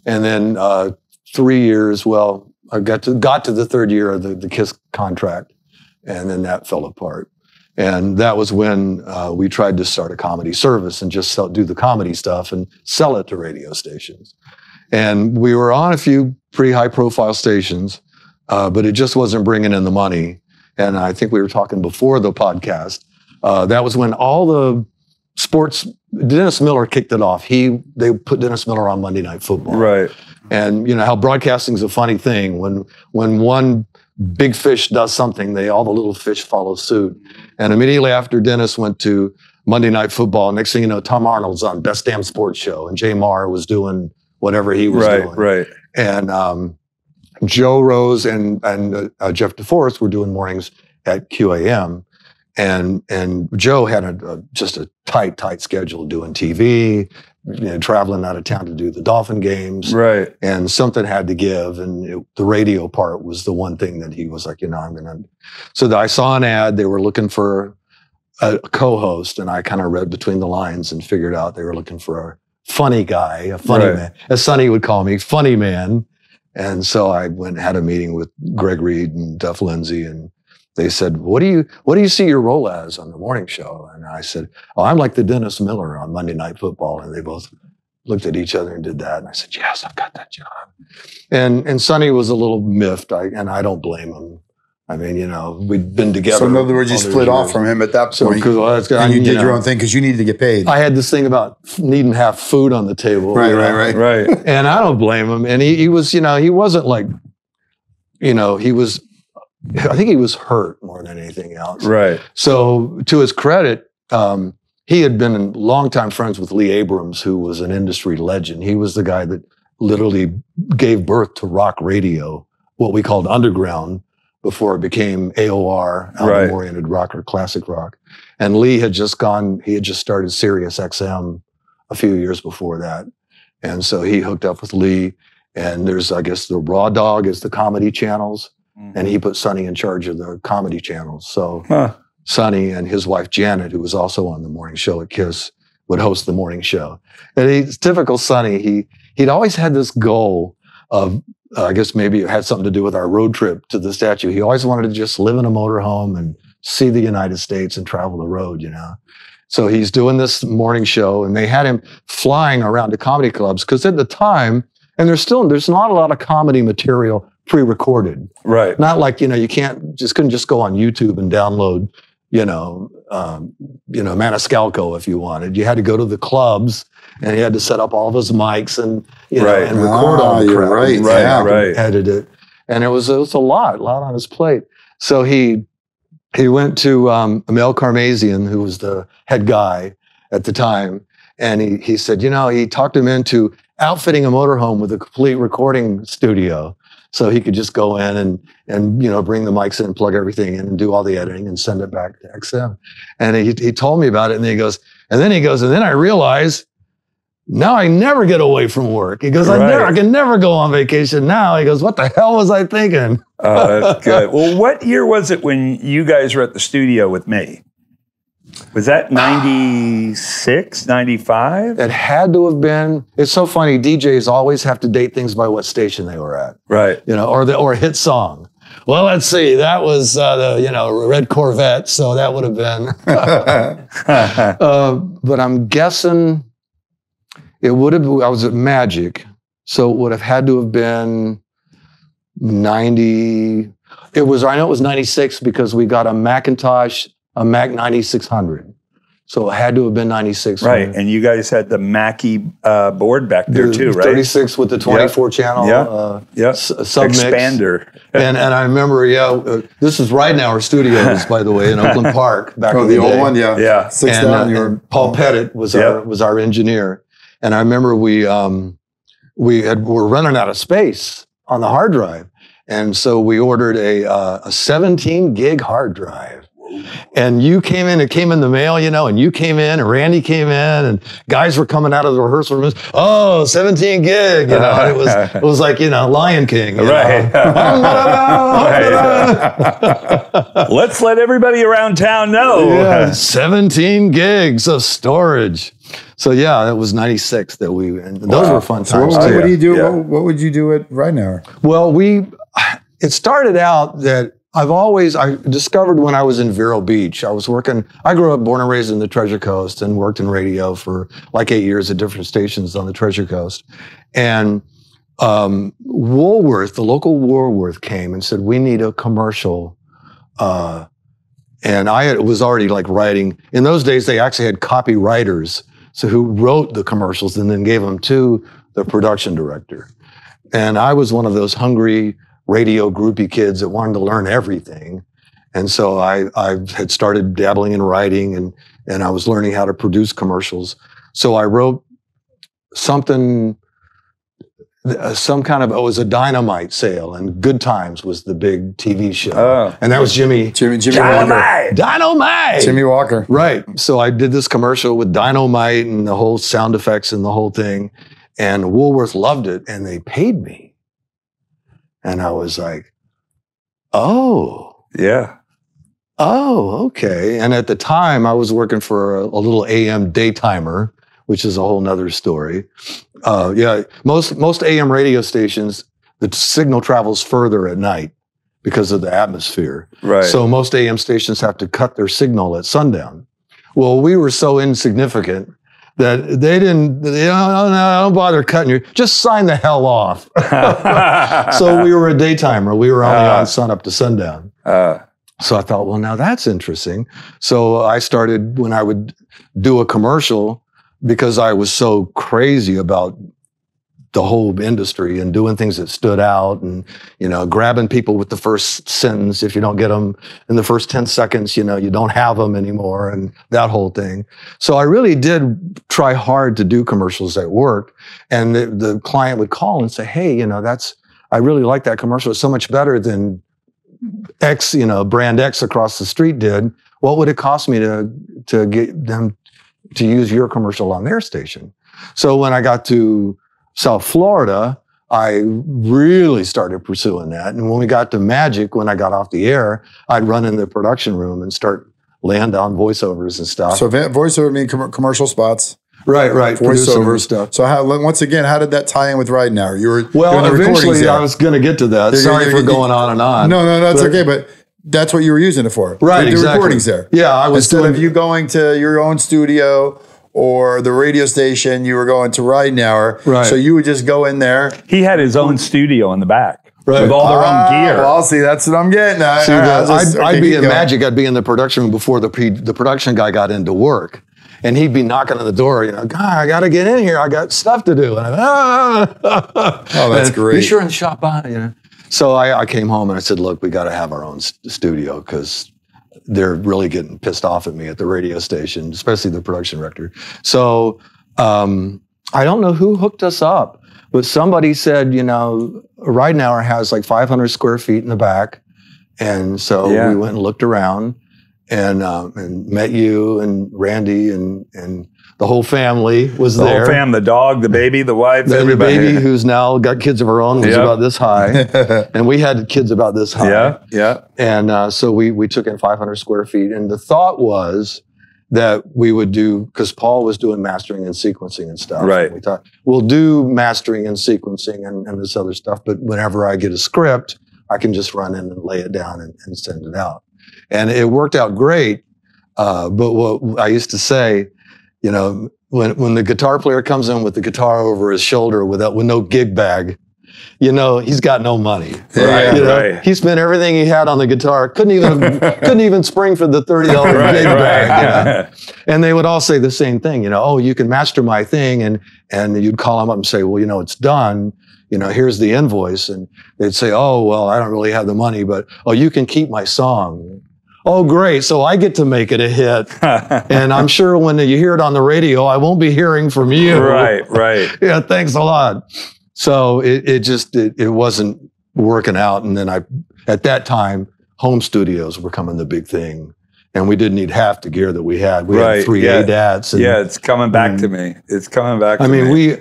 and then 3 years. Well, I got to the third year of the KISS contract, and then that fell apart. And that was when we tried to start a comedy service and just do the comedy stuff and sell it to radio stations. And we were on a few pretty high-profile stations, but it just wasn't bringing in the money. And I think we were talking before the podcast. That was when all the sports, Dennis Miller kicked it off. They put Dennis Miller on Monday Night Football. Right. And you know how broadcasting is a funny thing. When one big fish does something, all the little fish follow suit. And immediately after Dennis went to Monday Night Football, next thing you know, Tom Arnold's on Best Damn Sports Show, and Jay Maher was doing whatever he was doing. Right. And Joe Rose and Jeff DeForest were doing mornings at QAM. And Joe had just a tight schedule doing TV, traveling out of town to do the Dolphin games. Right. And something had to give. And the radio part was the one thing that he was like, I'm going to. So I saw an ad. They were looking for a co-host. And I kind of read between the lines and figured out they were looking for a funny guy, a funny man. As Sonny would call me, funny man. And so I went and had a meeting with Greg Reed and Duff Lindsay, and they said, what do you see your role as on the morning show? And I said, I'm like the Dennis Miller on Monday Night Football. And they both looked at each other and did that. And I said, yes, I've got that job. And Sonny was a little miffed, and I don't blame him. I mean, we'd been together. So in other words, you split off from him at that point. So, and you did your own thing because you needed to get paid. I had this thing about needing to have food on the table. Right. And I don't blame him. And he was, he wasn't like, he was, I think he was hurt more than anything else. Right. So to his credit, he had been longtime friends with Lee Abrams, who was an industry legend. He was the guy that literally gave birth to rock radio, what we called underground, before it became AOR, album-oriented rock or classic rock. And Lee had just started Sirius XM a few years before that. And so he hooked up with Lee, and there's, I guess, the Raw Dog is the comedy channels, and he put Sonny in charge of the comedy channels. So Sonny and his wife Janet, who was also on the morning show at KISS, would host the morning show. And he's typical Sonny. He'd always had this goal of, I guess maybe it had something to do with our road trip to the statue. He always wanted to just live in a motorhome and see the United States and travel the road, So he's doing this morning show, and they had him flying around to comedy clubs because at the time, and there's not a lot of comedy material pre-recorded. Right. Not like, you couldn't just go on YouTube and download, Maniscalco if you wanted. You had to go to the clubs, and he had to set up all of his mics and and record all the crap. Right. Edit it, and it was a lot on his plate. So he went to Mel Karmazian, who was the head guy at the time, and he said, he talked him into outfitting a motorhome with a complete recording studio, so he could just go in and bring the mics in, plug everything in, and do all the editing and send it back to XM. And he told me about it, and then he goes, and then I realized, now I never get away from work. He goes, I can never go on vacation now. He goes, what the hell was I thinking? Oh, that's good. Well, what year was it when you guys were at the studio with me? Was that 96, 95? It had to have been. It's so funny. DJs always have to date things by what station they were at. Right. Or a hit song. Well, let's see. That was the Red Corvette, so that would have been. But I'm guessing it would have. I was at Majic, so it would have had to have been 90. I know it was 96 because we got a Macintosh, a Mac 9600. So it had to have been 96. Right, and you guys had the Mackie board back there too, right? 36 with the 24 channel submix. Expander. and I remember, this is Ridenour Studios, by the way, in Oakland Park back in the old day. one, Yeah. And Paul Pettit was our engineer. And I remember we were running out of space on the hard drive. And so we ordered a 17 gig hard drive. And you came in, it came in the mail, you know, and you came in and Randy came in and guys were coming out of the rehearsal rooms. Oh, 17 gig, you know, and it was like, you know, Lion King. Right. Let's let everybody around town know. Yeah, 17 gigs of storage. So yeah, it was 96 that and those were fun times. What too. do you do? Yeah. What would you do at Ridenour? Well, it started out that I discovered when I was in Vero Beach, I grew up, born and raised in the Treasure Coast and worked in radio for like 8 years at different stations on the Treasure Coast. And Woolworth, the local Woolworth came and said, we need a commercial. And I was already like writing. In those days, they actually had copywriters, so who wrote the commercials and then gave them to the production director. And I was one of those hungry radio groupie kids that wanted to learn everything. And so I had started dabbling in writing and I was learning how to produce commercials. So I wrote something, it was a dynamite sale, and Good Times was the big TV show. Oh. And that was Jimi Dynamite! Dynamite! Jimmy Walker. Right. So I did this commercial with dynamite and the whole sound effects and the whole thing. And Woolworth loved it and they paid me. And I was like, oh. Yeah. Oh, okay. And at the time I was working for a little AM daytimer, which is a whole nother story. Yeah, most AM radio stations, the signal travels further at night because of the atmosphere. Right. So most AM stations have to cut their signal at sundown. Well, we were so insignificant that they didn't, don't bother cutting you. Just sign the hell off. So we were a daytimer. We were only on sun up to sundown. So I thought, well, now that's interesting. So I started, when I would do a commercial, because I was so crazy about the whole industry and doing things that stood out and, you know, grabbing people with the first sentence. If you don't get them in the first 10 seconds, you know, you don't have them anymore and that whole thing. So I really did try hard to do commercials that worked. And the client would call and say, hey, you know, I really like that commercial. It's so much better than X, you know, brand X across the street did. What would it cost me to get them to use your commercial on their station? So when I got to South Florida, I really started pursuing that. And when we got to Majic, when I got off the air, I'd run in the production room and start laying down voiceovers and stuff. So voiceover mean commercial spots. Right. Voiceover stuff. So once again, how did that tie in with Ridenour? You were well, doing the eventually I was going to get to that. Sorry for going on and on. No, that's okay. But that's what you were using it for. Right, the exactly. recordings there. Yeah, I was Instead of you going to your own studio or the radio station, you were going to Ridenour. Right. So you would just go in there. He had his own studio in the back Right. with all their own gear. Well, see, that's what I'm getting at. See, I'd be in Majic. I'd be in the production room before the production guy got into work. And he'd be knocking on the door, you know, God, I got to get in here. I got stuff to do. And oh, that's great. Be sure and shop by, you know. So I came home and I said, look, we got to have our own studio because they're really getting pissed off at me at the radio station, especially the production director. So I don't know who hooked us up, but somebody said, you know, Ridenour has like 500 square feet in the back. And so we went and looked around. And met you and Randy and the whole family was there. The whole fam, the dog, the baby, the wife, everybody. The baby who's now got kids of her own was about this high. And we had kids about this high. Yeah. And so we took in 500 square feet. And the thought was that we would do, because Paul was doing mastering and sequencing and stuff. Right. And we thought, we'll do mastering and sequencing and this other stuff. But whenever I get a script, I can just run in and lay it down and send it out. And it worked out great. But what I used to say, you know, when the guitar player comes in with the guitar over his shoulder with no gig bag, you know, he's got no money. Right, you know? right. He spent everything he had on the guitar. Couldn't even spring for the $30 gig bag. You know? And they would all say the same thing, you know, oh, you can master my thing. And you'd call them up and say, well, you know, it's done. You know, here's the invoice. And they'd say, oh, well, I don't really have the money, but, oh, you can keep my song. Oh, great. So I get to make it a hit. And I'm sure when you hear it on the radio, I won't be hearing from you. Right. Yeah, thanks a lot. So it wasn't working out. And then at that time, home studios were becoming the big thing. and we didn't need half the gear that we had. We had 3 ADATs. And, it's coming back to me. It's coming back to me.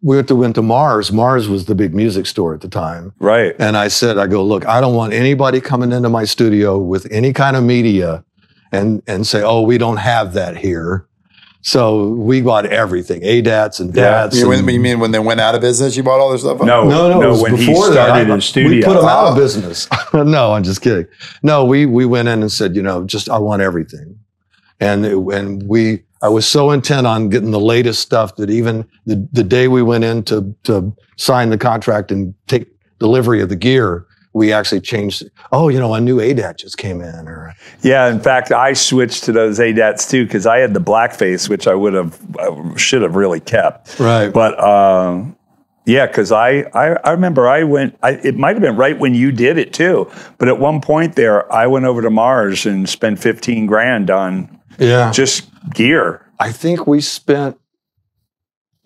We went to Mars. Mars was the big music store at the time. Right. And I go, look, I don't want anybody coming into my studio with any kind of media and say, oh, we don't have that here. So we bought everything, ADATs and DATs. You mean when they went out of business, you bought all their stuff? No. When he started his studio. We put them out of business. No, I'm just kidding. No, we went in and said, I want everything. And I was so intent on getting the latest stuff that even the day we went in to sign the contract and take delivery of the gear, we actually changed. Oh, a new ADAT just came in. Yeah, in fact, I switched to those ADATs too because I had the blackface, which I should have really kept. Right. But because I remember it might have been right when you did it too. But at one point there, I went over to Mars and spent $15,000 on just gear. I think we spent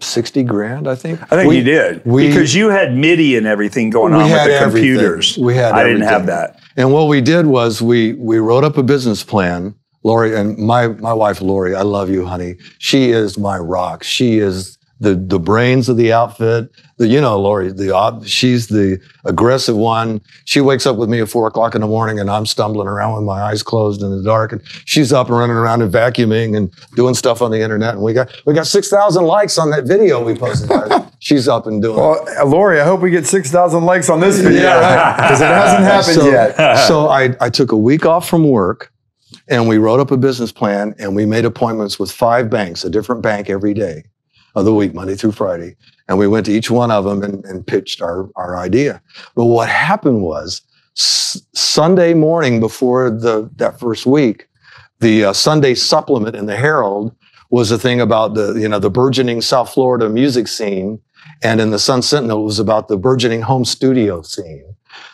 $60,000, I think. I think you did. Because you had MIDI and everything going on with the computers. We had I everything. didn't have that. And what we did was we wrote up a business plan. Lori, and my wife, Lori, I love you, honey. She is my rock. She is the brains of the outfit. Lori, she's the aggressive one. She wakes up with me at 4 o'clock in the morning and I'm stumbling around with my eyes closed in the dark. And she's up and running around and vacuuming and doing stuff on the internet. And we got 6,000 likes on that video we posted. She's up and doing it. Lori, I hope we get 6,000 likes on this video. Because it hasn't happened yet. So I took a week off from work and we wrote up a business plan and we made appointments with 5 banks, a different bank every day of the week, Monday through Friday. And we went to each one of them and pitched our idea. But what happened was Sunday morning before that first week, the Sunday supplement in the Herald was a thing about the burgeoning South Florida music scene. And in the Sun Sentinel, it was about the burgeoning home studio scene.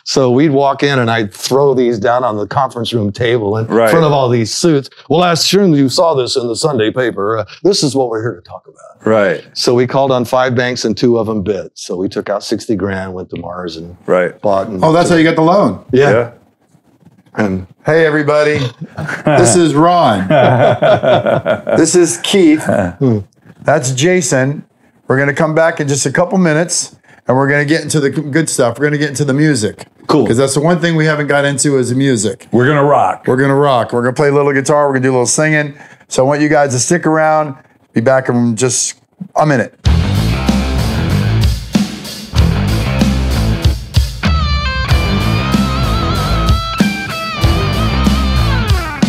So we'd walk in and I'd throw these down on the conference room table in front of all these suits. Well, I assume you saw this in the Sunday paper. This is what we're here to talk about. Right. So we called on 5 banks and 2 of them bid. So we took out $60,000, went to Mars and bought. And that's how you got the loan. Yeah. And hey, everybody. This is Ron. This is Keith. That's Jason. We're going to come back in just a couple minutes. And we're going to get into the good stuff. We're going to get into the music. Cool. Because that's the one thing we haven't got into is the music. We're going to rock. We're going to rock. We're going to play a little guitar. We're going to do a little singing. So I want you guys to stick around. Be back in just a minute.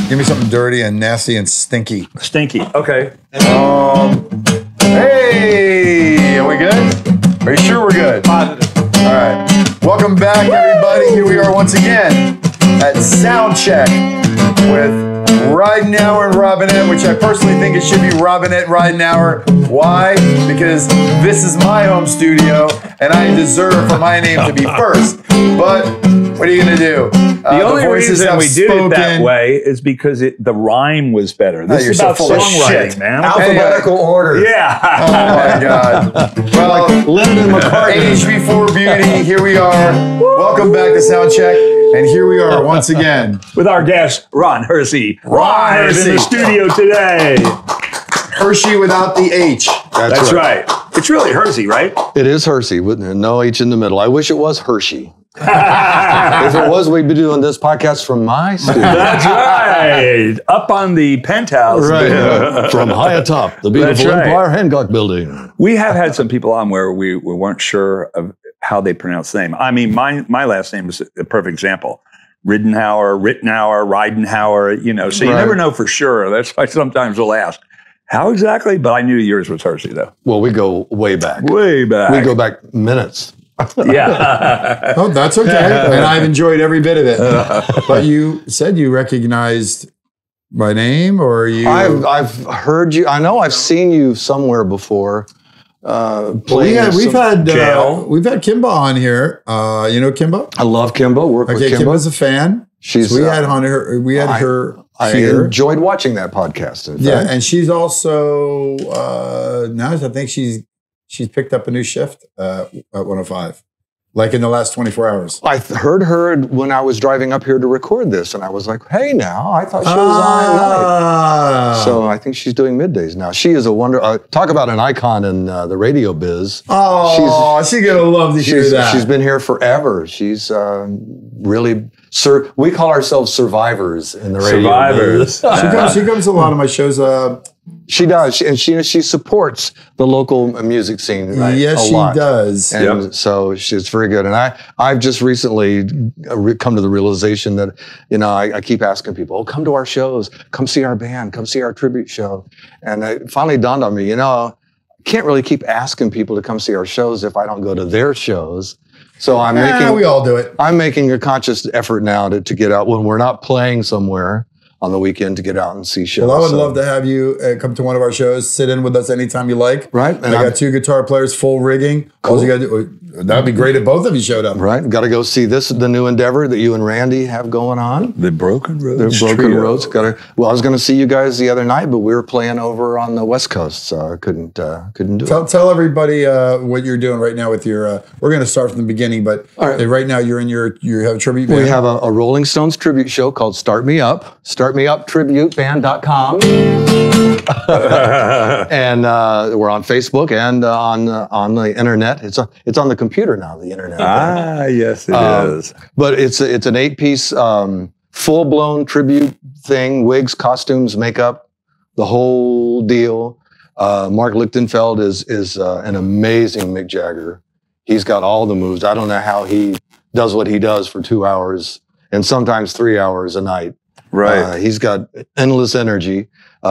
Give me something dirty and nasty and stinky. Stinky. Okay. Hey, are we good? Are you sure we're good? Positive. All right. Welcome back, everybody. Here we are once again at Soundcheck with Ridenour Robinette, which I personally think it should be Robinette Ridenour. Why? Because this is my home studio, and I deserve for my name to be first. But what are you going to do? The only reason we did it that way is because the rhyme was better. This is about songwriting, man. Alphabetical order. Yeah. Oh, my God. Well, Lennon and McCartney. age before beauty. Here we are. Welcome back to Soundcheck. And here we are once again. With our guest, Ron Hersey. Ron Hersey. In the studio today. Hershey without the H. That's right. It's really Hersey, right? It is Hersey with no H in the middle. I wish it was Hershey. If it was, we'd be doing this podcast from my studio. That's right. Up on the penthouse. Right. From high atop the beautiful Empire Hancock building. We have had some people on where we weren't sure of how they pronounce the name. I mean, my last name is a perfect example. Ridenour, Ridenhour, so you never know for sure. That's why sometimes we'll ask, how exactly? But I knew yours was Hersey, though. Well, we go way back. Way back. We go back minutes. Yeah. Oh, that's okay. And I've enjoyed every bit of it. But you said you recognized my name, or you? I've heard you. I know I've seen you somewhere before. We've had Kimba on here. You know Kimba? I love Kimba. Work with Kimba. Kimba's a fan. We had her. We had her. I enjoyed watching that podcast. Yeah, and she's also now I think she's picked up a new shift at 105. Like in the last 24 hours? I heard her when I was driving up here to record this, and I was like, hey, now, I thought she was on at night. So I think she's doing middays now. She is a wonder. Talk about an icon in the radio biz. Oh, she's going to love to hear that. She's been here forever. She's really, we call ourselves survivors in the radio biz. She comes to a lot of my shows. She does, and she supports the local music scene. Yes, a lot. She does. And so she's very good. And I've just recently come to the realization that, I keep asking people, come to our shows, come see our band, come see our tribute show. And it finally dawned on me, I can't really keep asking people to come see our shows if I don't go to their shows. So we all do it. I'm making a conscious effort now to get out when we're not playing somewhere on the weekend to get out and see shows. Well, I would love to have you come to one of our shows, sit in with us anytime you like. Right. And I got 2 guitar players, full rigging. Cool. All you got to do, that'd be great if both of you showed up. Right. Got to go see the new endeavor that you and Randy have going on. The Broken Roads. The Broken Roads. I was going to see you guys the other night, but we were playing over on the West Coast, so I couldn't do it. Tell everybody what you're doing right now with your. We're going to start from the beginning, but right now you're in you have a tribute band. We have a Rolling Stones tribute show called Start Me Up. StartMeUpTributeBand.com. And we're on Facebook and on the internet. It's on the computer now, the internet. Yes, it is. But it's an 8-piece full-blown tribute thing, wigs, costumes, makeup, the whole deal. Mark Lichtenfeld is an amazing Mick Jagger. He's got all the moves. I don't know how he does what he does for 2 hours and sometimes 3 hours a night. Right. He's got endless energy.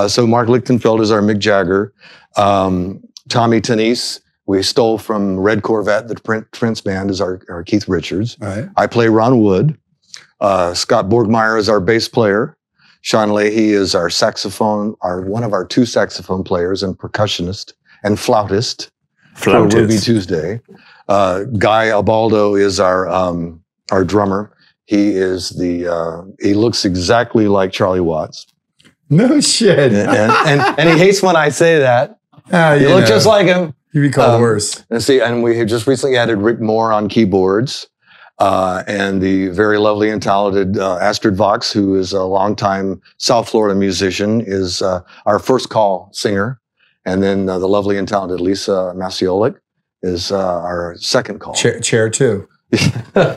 So Mark Lichtenfeld is our Mick Jagger. Tommy Tanise, we stole from Red Corvette, the Prince band, is our Keith Richards. Right. I play Ron Wood. Scott Borgmeyer is our bass player. Sean Leahy is our saxophone, one of our 2 saxophone players and percussionist and flautist. For Ruby Tuesday. Guy Albaldo is our drummer. He is he looks exactly like Charlie Watts. No shit. And he hates when I say that. You look just like him. You'd be called worse. And we had just recently added Rick Moore on keyboards, and the very lovely and talented Astrid Vox, who is a longtime South Florida musician, is our first call singer. And then the lovely and talented Lisa Maciolik is our second call. Chair 2. I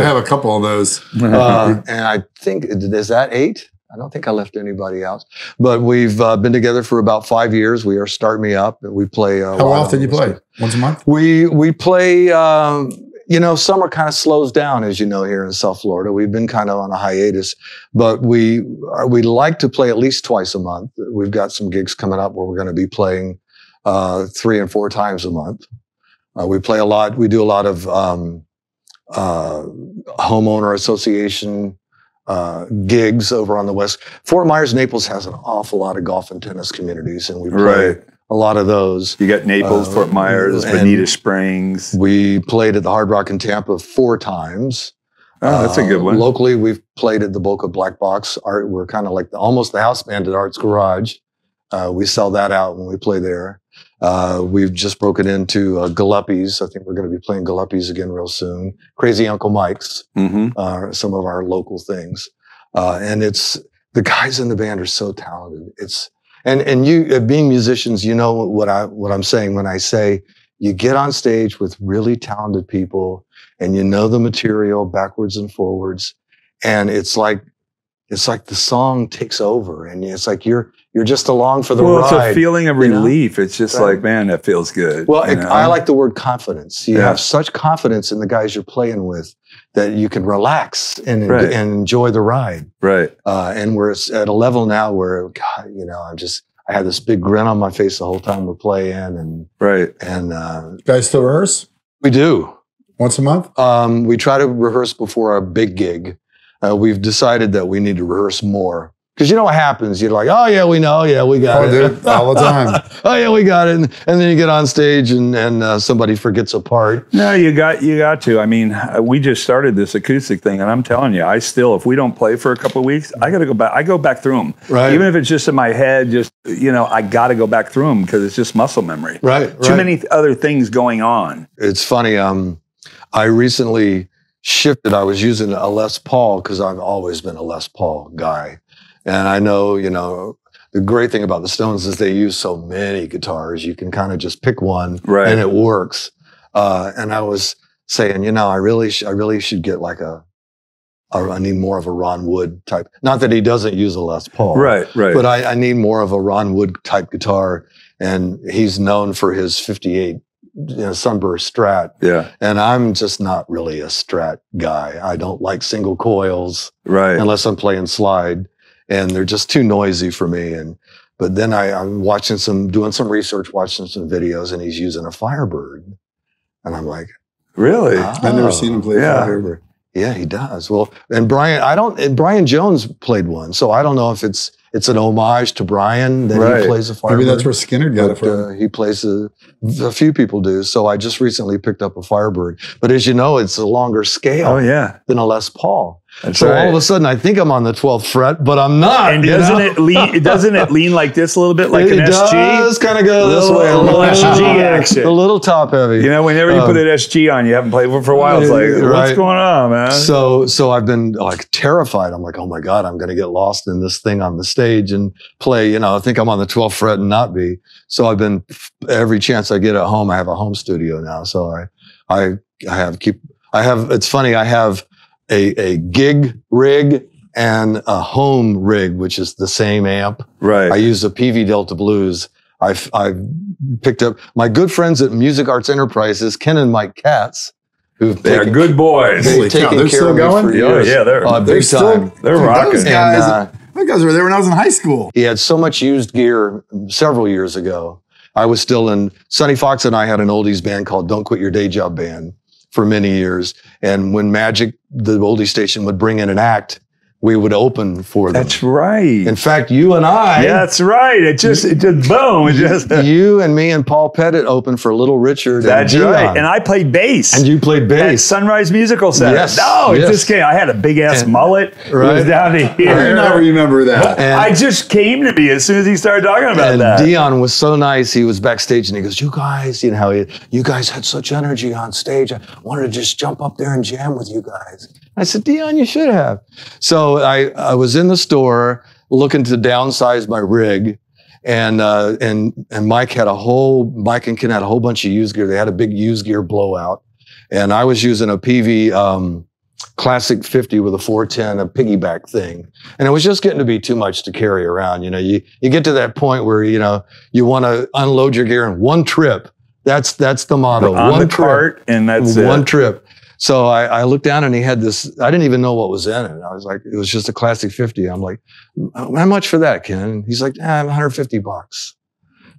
have a couple of those. And I think, is that 8? I don't think I left anybody else. But we've been together for about 5 years. We are Start Me Up. And we play. How often do you play? Once a month? We play, summer kind of slows down, as you know, here in South Florida. We've been kind of on a hiatus. But we like to play at least twice a month. We've got some gigs coming up where we're going to be playing 3 and 4 times a month. We play a lot. We do a lot of homeowner association gigs over on the West. Fort Myers, Naples has an awful lot of golf and tennis communities, and we play a lot of those. You got Naples, Fort Myers, Bonita Springs. We played at the Hard Rock in Tampa 4 times. Oh, that's a good one. Locally, we've played at the Boca Black Box. We're kind of like almost the house band at Art's Garage. We sell that out when we play there. We've just broken into Galuppi's. I think we're going to be playing Galuppi's again real soon. Crazy Uncle Mike's, some of our local things. And the guys in the band are so talented. And you being musicians, you know what I'm saying when I say you get on stage with really talented people and you know the material backwards and forwards. And it's like the song takes over and it's like you're just along for the ride. Well, it's a feeling of relief. It's just like, man, that feels good. Well, I like the word confidence. You have such confidence in the guys you're playing with that you can relax and enjoy the ride. Right. And we're at a level now where, God, I had this big grin on my face the whole time we're playing. And you guys still rehearse? We do. Once a month? We try to rehearse before a big gig. We've decided that we need to rehearse more. Because you know what happens? You're like, oh, yeah, we know. Yeah, we got it. Dude, all the time. Oh, yeah, we got it. And then you get on stage and somebody forgets a part. No, you got to. I mean, we just started this acoustic thing, and I'm telling you, if we don't play for a couple of weeks, I got to go back. I go back through them. Right. Even if it's just in my head, I got to go back through them because it's just muscle memory. Right. Too many other things going on. It's funny. I recently shifted. I was using a Les Paul because I've always been a Les Paul guy. And I know, the great thing about the Stones is they use so many guitars. You can kind of just pick one and it works. And I was saying, I really should get like I need more of a Ron Wood type. Not that he doesn't use a Les Paul. Right. But I need more of a Ron Wood type guitar. And he's known for his 58 Sunburst Strat. Yeah. And I'm just not really a Strat guy. I don't like single coils. Right. Unless I'm playing slide. And they're just too noisy for me. But then I'm doing some research, watching some videos, and he's using a Firebird. And I'm like, really? I've never seen him play Firebird. Yeah, he does. Well, and Brian Jones played one, so I don't know if it's an homage to Brian that he plays a Firebird. Maybe that's where Skinner got it from. He plays a few people do. So I just recently picked up a Firebird, but as you know, it's a longer scale than a Les Paul. So all of a sudden, I think I'm on the 12th fret, but I'm not. And doesn't it lean like this a little bit, like an SG? It does kind of go this way. A little SG action. A little top heavy. Whenever you put an SG on, you haven't played for a while. It's like, what's going on, man? So I've been like terrified. I'm like, oh my God, I'm going to get lost in this thing on the stage and play. I think I'm on the 12th fret and not be. So I've been every chance I get at home. I have a home studio now, so I have. It's funny. I have a gig rig and a home rig, which is the same amp. Right. I use a PV Delta Blues. I've picked up my good friends at Music Arts Enterprises, Ken and Mike Katz, they're good boys. They're still going? They're big time. They're rocking. Those guys were there when I was in high school. He had so much used gear several years ago. I was still in, Sonny Fox and I had an oldies band called Don't Quit Your Day Job Band for many years. And when Majic, the oldie station, would bring in an act, we would open for them. That's right. In fact, you and I. Yeah, that's right. It just boom. You and me and Paul Pettit opened for Little Richard. That's right. And I played bass. And you played bass. At Sunrise Musical Center. Yes. No, it just came. I had a big ass mullet. Right. It was down to here. I do not remember that. I just came to me as soon as he started talking about that. And Dion was so nice. He was backstage and he goes, you guys, you guys had such energy on stage. I wanted to just jump up there and jam with you guys. I said, Dion, you should have. So I was in the store looking to downsize my rig, and Mike and Ken had a whole bunch of used gear. They had a big used gear blowout, and I was using a PV Classic 50 with a 410, a piggyback thing, and it was just getting to be too much to carry around. You get to that point where you want to unload your gear in one trip. That's the motto. On the cart, and that's one trip. So I looked down and he had this, I didn't even know what was in it. I was like, it was just a Classic 50. I'm like, how much for that, Ken? And he's like, $150.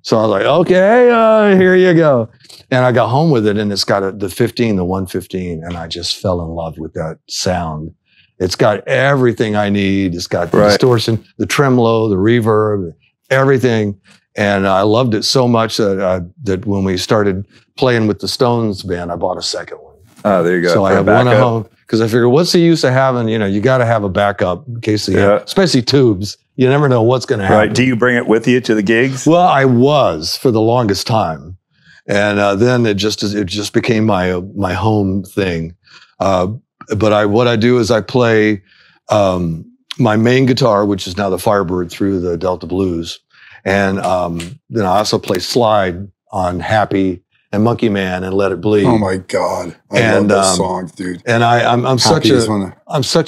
So I was like, okay, here you go. And I got home with it and it's got the 115, and I just fell in love with that sound. It's got everything I need. It's got the distortion, the tremolo, the reverb, everything. And I loved it so much that when we started playing with the Stones band, I bought a second one. Oh, there you go. So I have one at home because I figure, what's the use of having, you got to have a backup in case especially tubes. You never know what's going to happen. Right. Do you bring it with you to the gigs? Well, I was for the longest time. And then it just became my home thing. But what I do is I play my main guitar, which is now the Firebird through the Delta Blues. And then I also play slide on Happy and Monkey Man and Let It Bleed. Oh my God. I love those songs, dude. And I'm such a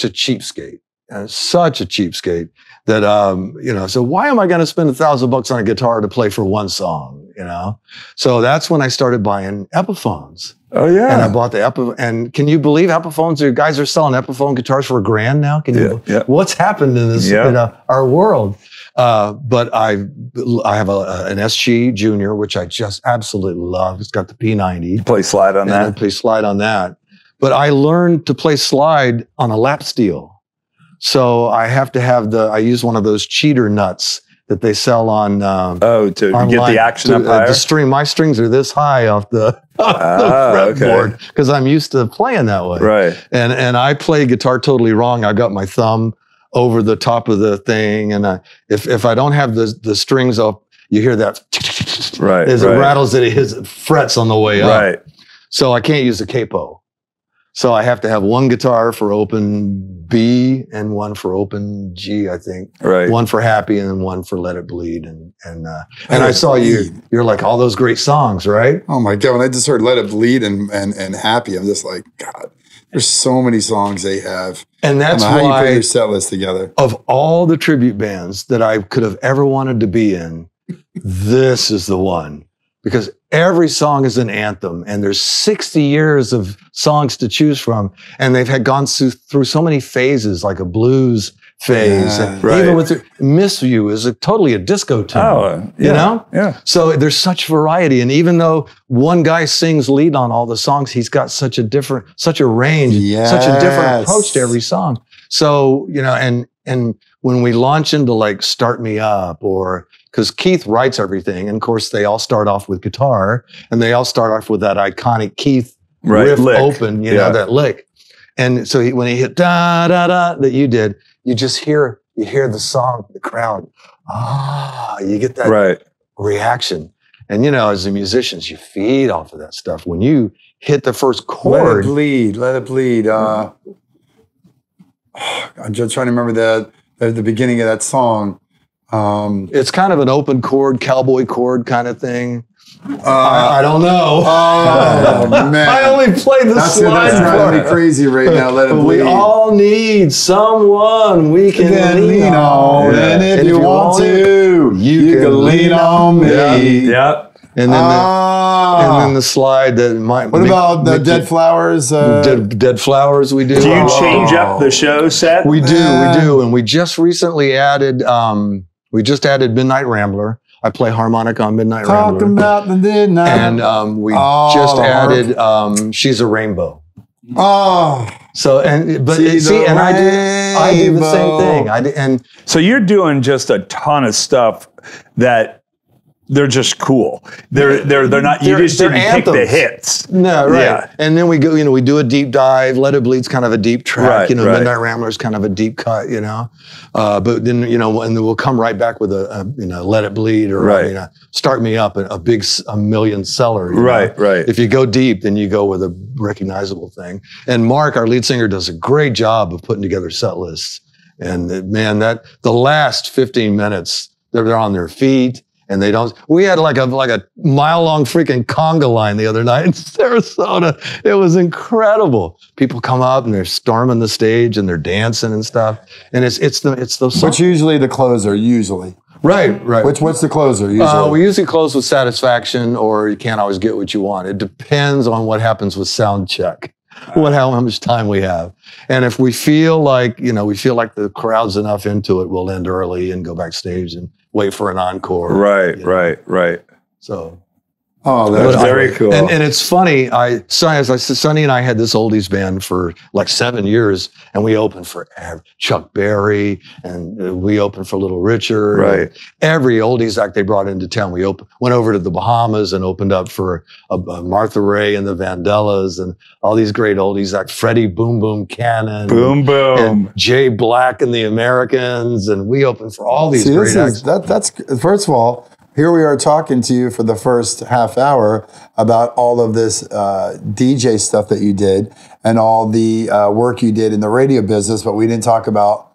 cheapskate. Such a cheapskate that, so why am I going to spend $1,000 on a guitar to play for one song, So that's when I started buying Epiphones. Oh yeah. And I bought the Epiphone. And can you believe Epiphones? Guys are selling Epiphone guitars for $1,000 now. What's happened in this, in our world? But I have an SG Junior, which I just absolutely love. It's got the P90. You play slide on that? I play slide on that. But I learned to play slide on a lap steel. So I have to have I use one of those cheater nuts that they sell on. To get the action up higher? The string. My strings are this high off the fretboard because I'm used to playing that way. Right. And I play guitar totally wrong. I got my thumb over the top of the thing, and if I don't have the strings up, you hear that as it rattles, it hits frets on the way up. Right. So I can't use the capo. So I have to have one guitar for open B and one for open G, I think. Right. One for Happy and then one for Let It Bleed. And I saw you're like all those great songs, right? Oh my God. When I just heard Let It Bleed and Happy, I'm just like, God, there's so many songs they have. And that's how why you put your set list together. Of all the tribute bands that I could have ever wanted to be in, this is the one. Because every song is an anthem, and there's 60 years of songs to choose from, and they've gone through so many phases, like a blues phase. Yeah, and even with Miss You is totally a disco tune, you know? Yeah. So there's such variety, and even though one guy sings lead on all the songs, he's got such a range, such a different approach to every song. So, you know, and when we launch into like Start Me Up, or because Keith writes everything, and of course they all start off with guitar, and they all start off with that iconic Keith riff lick. Open, you know, that lick. And so when he hit da da da that you did, you just hear the song, the crowd, you get that reaction. And you know, as the musicians, you feed off of that stuff. When you hit the first chord, let it bleed. I'm just trying to remember that at the beginning of that song. It's kind of an open chord, cowboy chord kind of thing. I don't know. Oh man! I only played the slide That's driving me crazy right now. Let it bleed. We all need someone we can lean on. And if you want to, you can lean on me. Yep. And then the slide that might. What about the Dead Flowers? Dead Flowers. We do. Do you change up the show set? We do, and we just recently added. We just added Midnight Rambler. I play harmonic on Midnight Rambler. Talking about the midnight. And we just added She's a Rainbow. Oh. So I do the same thing. So you're doing just a ton of stuff that they're just cool. They're not. You just didn't pick the hits. No, right. Yeah. And then we go. You know, we do a deep dive. Let It Bleed's kind of a deep track. Midnight Rambler's kind of a deep cut. You know, but then and then we'll come right back with a Let It Bleed or Start Me Up, a million seller. Right. If you go deep, then you go with a recognizable thing. And Mark, our lead singer, does a great job of putting together set lists. And man, the last 15 minutes, they're on their feet. And they don't. We had like a mile-long freaking conga line the other night in Sarasota. It was incredible. People come up and they're storming the stage and they're dancing and stuff. And it's those songs. What's usually the closer? Usually. Right. What's the closer usually? We usually close with Satisfaction, or You Can't Always Get What You Want. It depends on what happens with sound check. How much time we have. And if we feel like the crowd's enough into it, we'll end early and go backstage and wait for an encore. Right. So. Oh, that's very cool. And it's funny. As I said, Sonny and I had this oldies band for like 7 years, and we opened for Chuck Berry, and we opened for Little Richard. Right. Every oldies act they brought into town. We went over to the Bahamas and opened up for Martha Raye and the Vandellas, and all these great oldies like Freddie Boom Boom Cannon, and Jay Black and the Americans, and we opened for all these great acts. That's first of all. Here we are talking to you for the first half hour about all of this DJ stuff that you did and all the work you did in the radio business, but we didn't talk about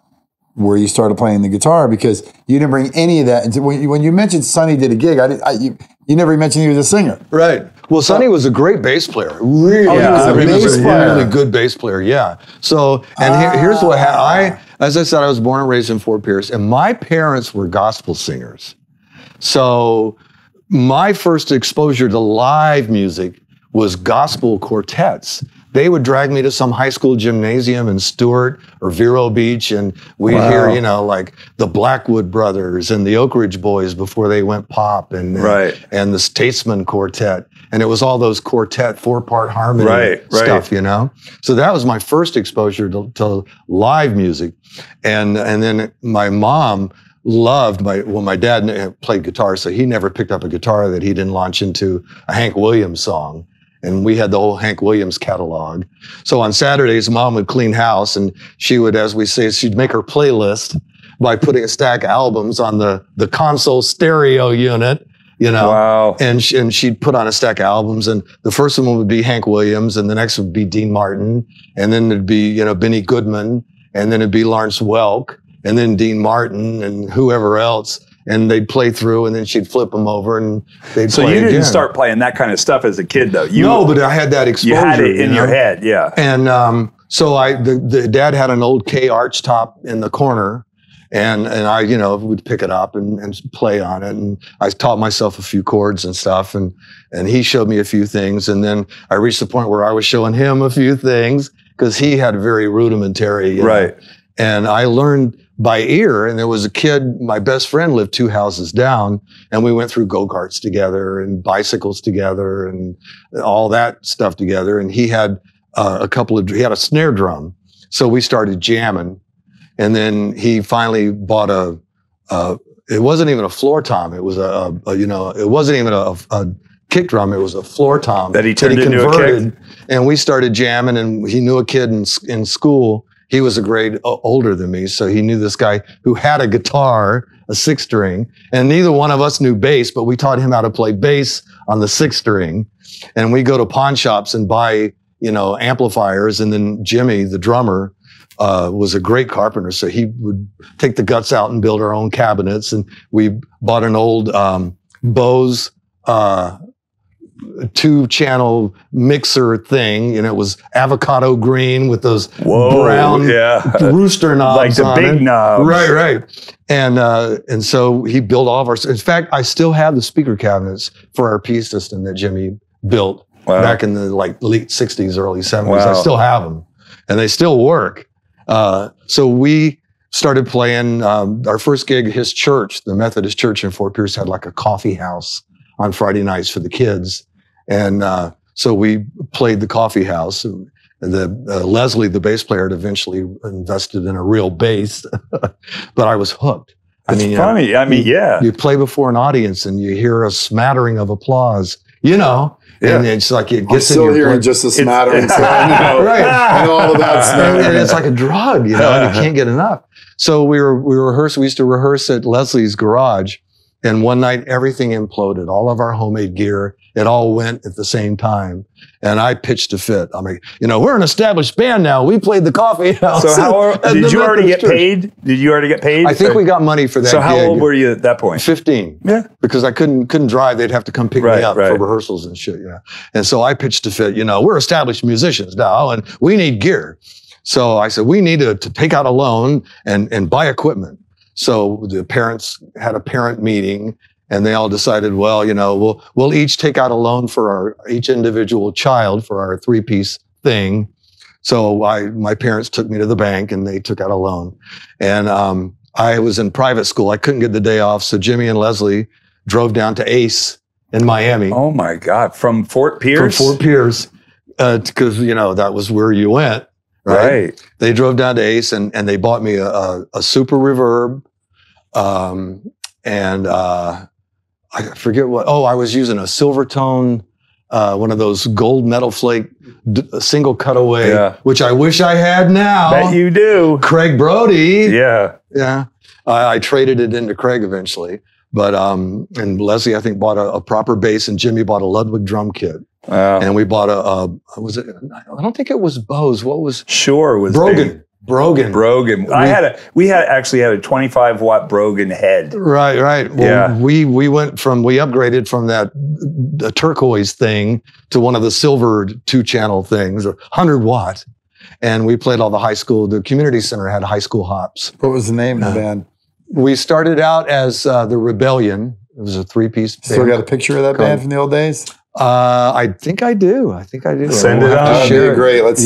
where you started playing the guitar because you didn't bring any of that. And when you mentioned Sonny did a gig, you never mentioned he was a singer. Right. Well, Sonny was a great bass player. Really, he was a bass player. Really good bass player. Yeah. So, and here's what happened. As I said, I was born and raised in Fort Pierce, and my parents were gospel singers. So my first exposure to live music was gospel quartets. They would drag me to some high school gymnasium in Stewart or Vero Beach, and we'd hear, like the Blackwood Brothers and the Oak Ridge Boys before they went pop, and the Statesman Quartet. And it was all those quartet 4-part harmony stuff, So that was my first exposure to live music. And then my mom loved my dad played guitar, so he never picked up a guitar that he didn't launch into a Hank Williams song. And we had the whole Hank Williams catalog. So on Saturdays, Mom would clean house, and she would, as we say, she'd make her playlist by putting a stack of albums on the console stereo unit, you know. Wow. And she'd put on a stack of albums, and the first one would be Hank Williams, and the next would be Dean Martin, and then it'd be, you know, Benny Goodman, and then it'd be Lawrence Welk, and then Dean Martin, and whoever else. And they'd play through, and then she'd flip them over, and they'd So play you didn't again. start playing that kind of stuff as a kid, though. No, but I had that exposure. You had it in you know? your head, yeah. And so the dad had an old K arch top in the corner, and I, you know, would pick it up and play on it. And I taught myself a few chords and stuff, and he showed me a few things. And then I reached the point where I was showing him a few things because he had very rudimentary, you know. Right. And I learned by ear, and there was a kid, my best friend lived 2 houses down, and we went through go-karts together and bicycles together and all that stuff together. And he had he had a snare drum. So we started jamming, and then he finally bought it wasn't even a floor tom. It was it wasn't even a kick drum. It was a floor tom that he turned into a kick. And we started jamming, and he knew a kid in school. He was a grade older than me, so he knew this guy who had a guitar, a 6-string, and neither one of us knew bass, but we taught him how to play bass on the 6-string. And we go to pawn shops and buy, you know, amplifiers. And then Jimi, the drummer, was a great carpenter, so he would take the guts out and build our own cabinets. And we bought an old Bose 2-channel mixer thing, and it was avocado green with those brown rooster knobs, like the on big it. knobs. Right. And so he built all of our. In fact, I still have the speaker cabinets for our P system that Jimi built back in the late 60s, early 70s. Wow. I still have them, and they still work. So we started playing. Our first gig, his church, the Methodist Church in Fort Pierce, had like a coffee house on Friday nights for the kids. And so we played the coffee house. Leslie, the bass player, had eventually invested in a real bass, but I was hooked. That's funny. You play before an audience and you hear a smattering of applause, you know, and it's like it gets I'm still in your hearing blood. just a smattering. So I know, Right. I know all about smattering. And it's like a drug, you know, and you can't get enough. So we used to rehearse at Leslie's garage. And one night, everything imploded. All of our homemade gear, it all went at the same time. And I pitched a fit. I'm like, you know, we're an established band now. We played the coffee house. So did you already get paid? Did you already get paid? I think we got money for that So how gig. old were you at that point? 15. Yeah. Because I couldn't drive. They'd have to come pick me up for rehearsals and shit, you know. And so I pitched a fit, you know, we're established musicians now, and we need gear. So I said, we need to take out a loan and buy equipment. So the parents had a parent meeting, and they all decided, well, you know, we'll each take out a loan for each individual child for our 3-piece thing. So my parents took me to the bank, and they took out a loan. And I was in private school. I couldn't get the day off, so Jimi and Leslie drove down to Ace in Miami. Oh my God! From Fort Pierce. From Fort Pierce, because you know that was where you went. Right. They drove down to Ace and they bought me a Super Reverb. And I forget what, I was using a Silvertone, one of those gold metal flake single cutaway, which I wish I had now. Bet you do. Craig Brody. Yeah. Yeah. I traded it into Craig eventually. But, and Leslie, I think, bought a proper bass, and Jimi bought a Ludwig drum kit. Wow. And we bought I don't think it was Bose. What was? Sure. Was Brogan. Brogan. We actually had a 25-watt Brogan head. Right. Well, we upgraded from the turquoise thing to one of the silver 2-channel things, 100-watt. And we played all the community center had high school hops. What was the name of the band? We started out as the Rebellion. It was a 3-piece band. Still got a picture of that band from the old days? I think I do. Send it out. That'd be great. Let's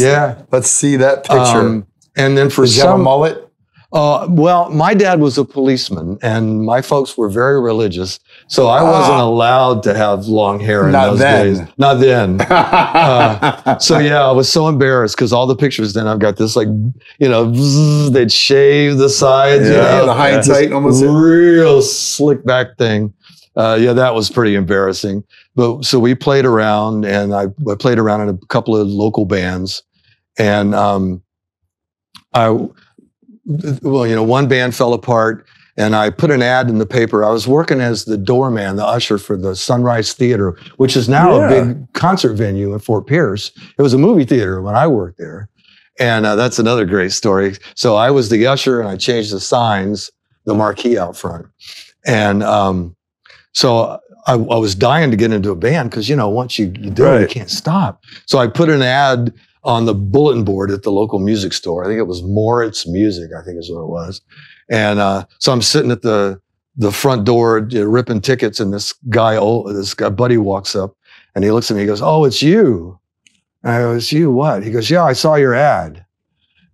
see that picture. And then Did you have a mullet? Well, my dad was a policeman, and my folks were very religious, so I wasn't allowed to have long hair in those days. Not then. So yeah, I was so embarrassed because all the pictures then I've got this they'd shave the sides. The hindsight almost. Real slick back thing. That was pretty embarrassing. But so we played around, and I played around in a couple of local bands, and one band fell apart, and I put an ad in the paper. I was working as the doorman, the usher for the Sunrise Theater, which is now a big concert venue in Fort Pierce. It was a movie theater when I worked there. And that's another great story. So I was the usher, and I changed the signs, the marquee out front. And so I was dying to get into a band because, once you do it, you can't stop. So I put an ad on the bulletin board at the local music store. I think it was Moritz Music, I think is what it was. And so I'm sitting at the front door ripping tickets, and this guy buddy walks up, and he looks at me, he goes, "Oh, it's you." And I go, "It's you, what?" He goes, "Yeah, I saw your ad."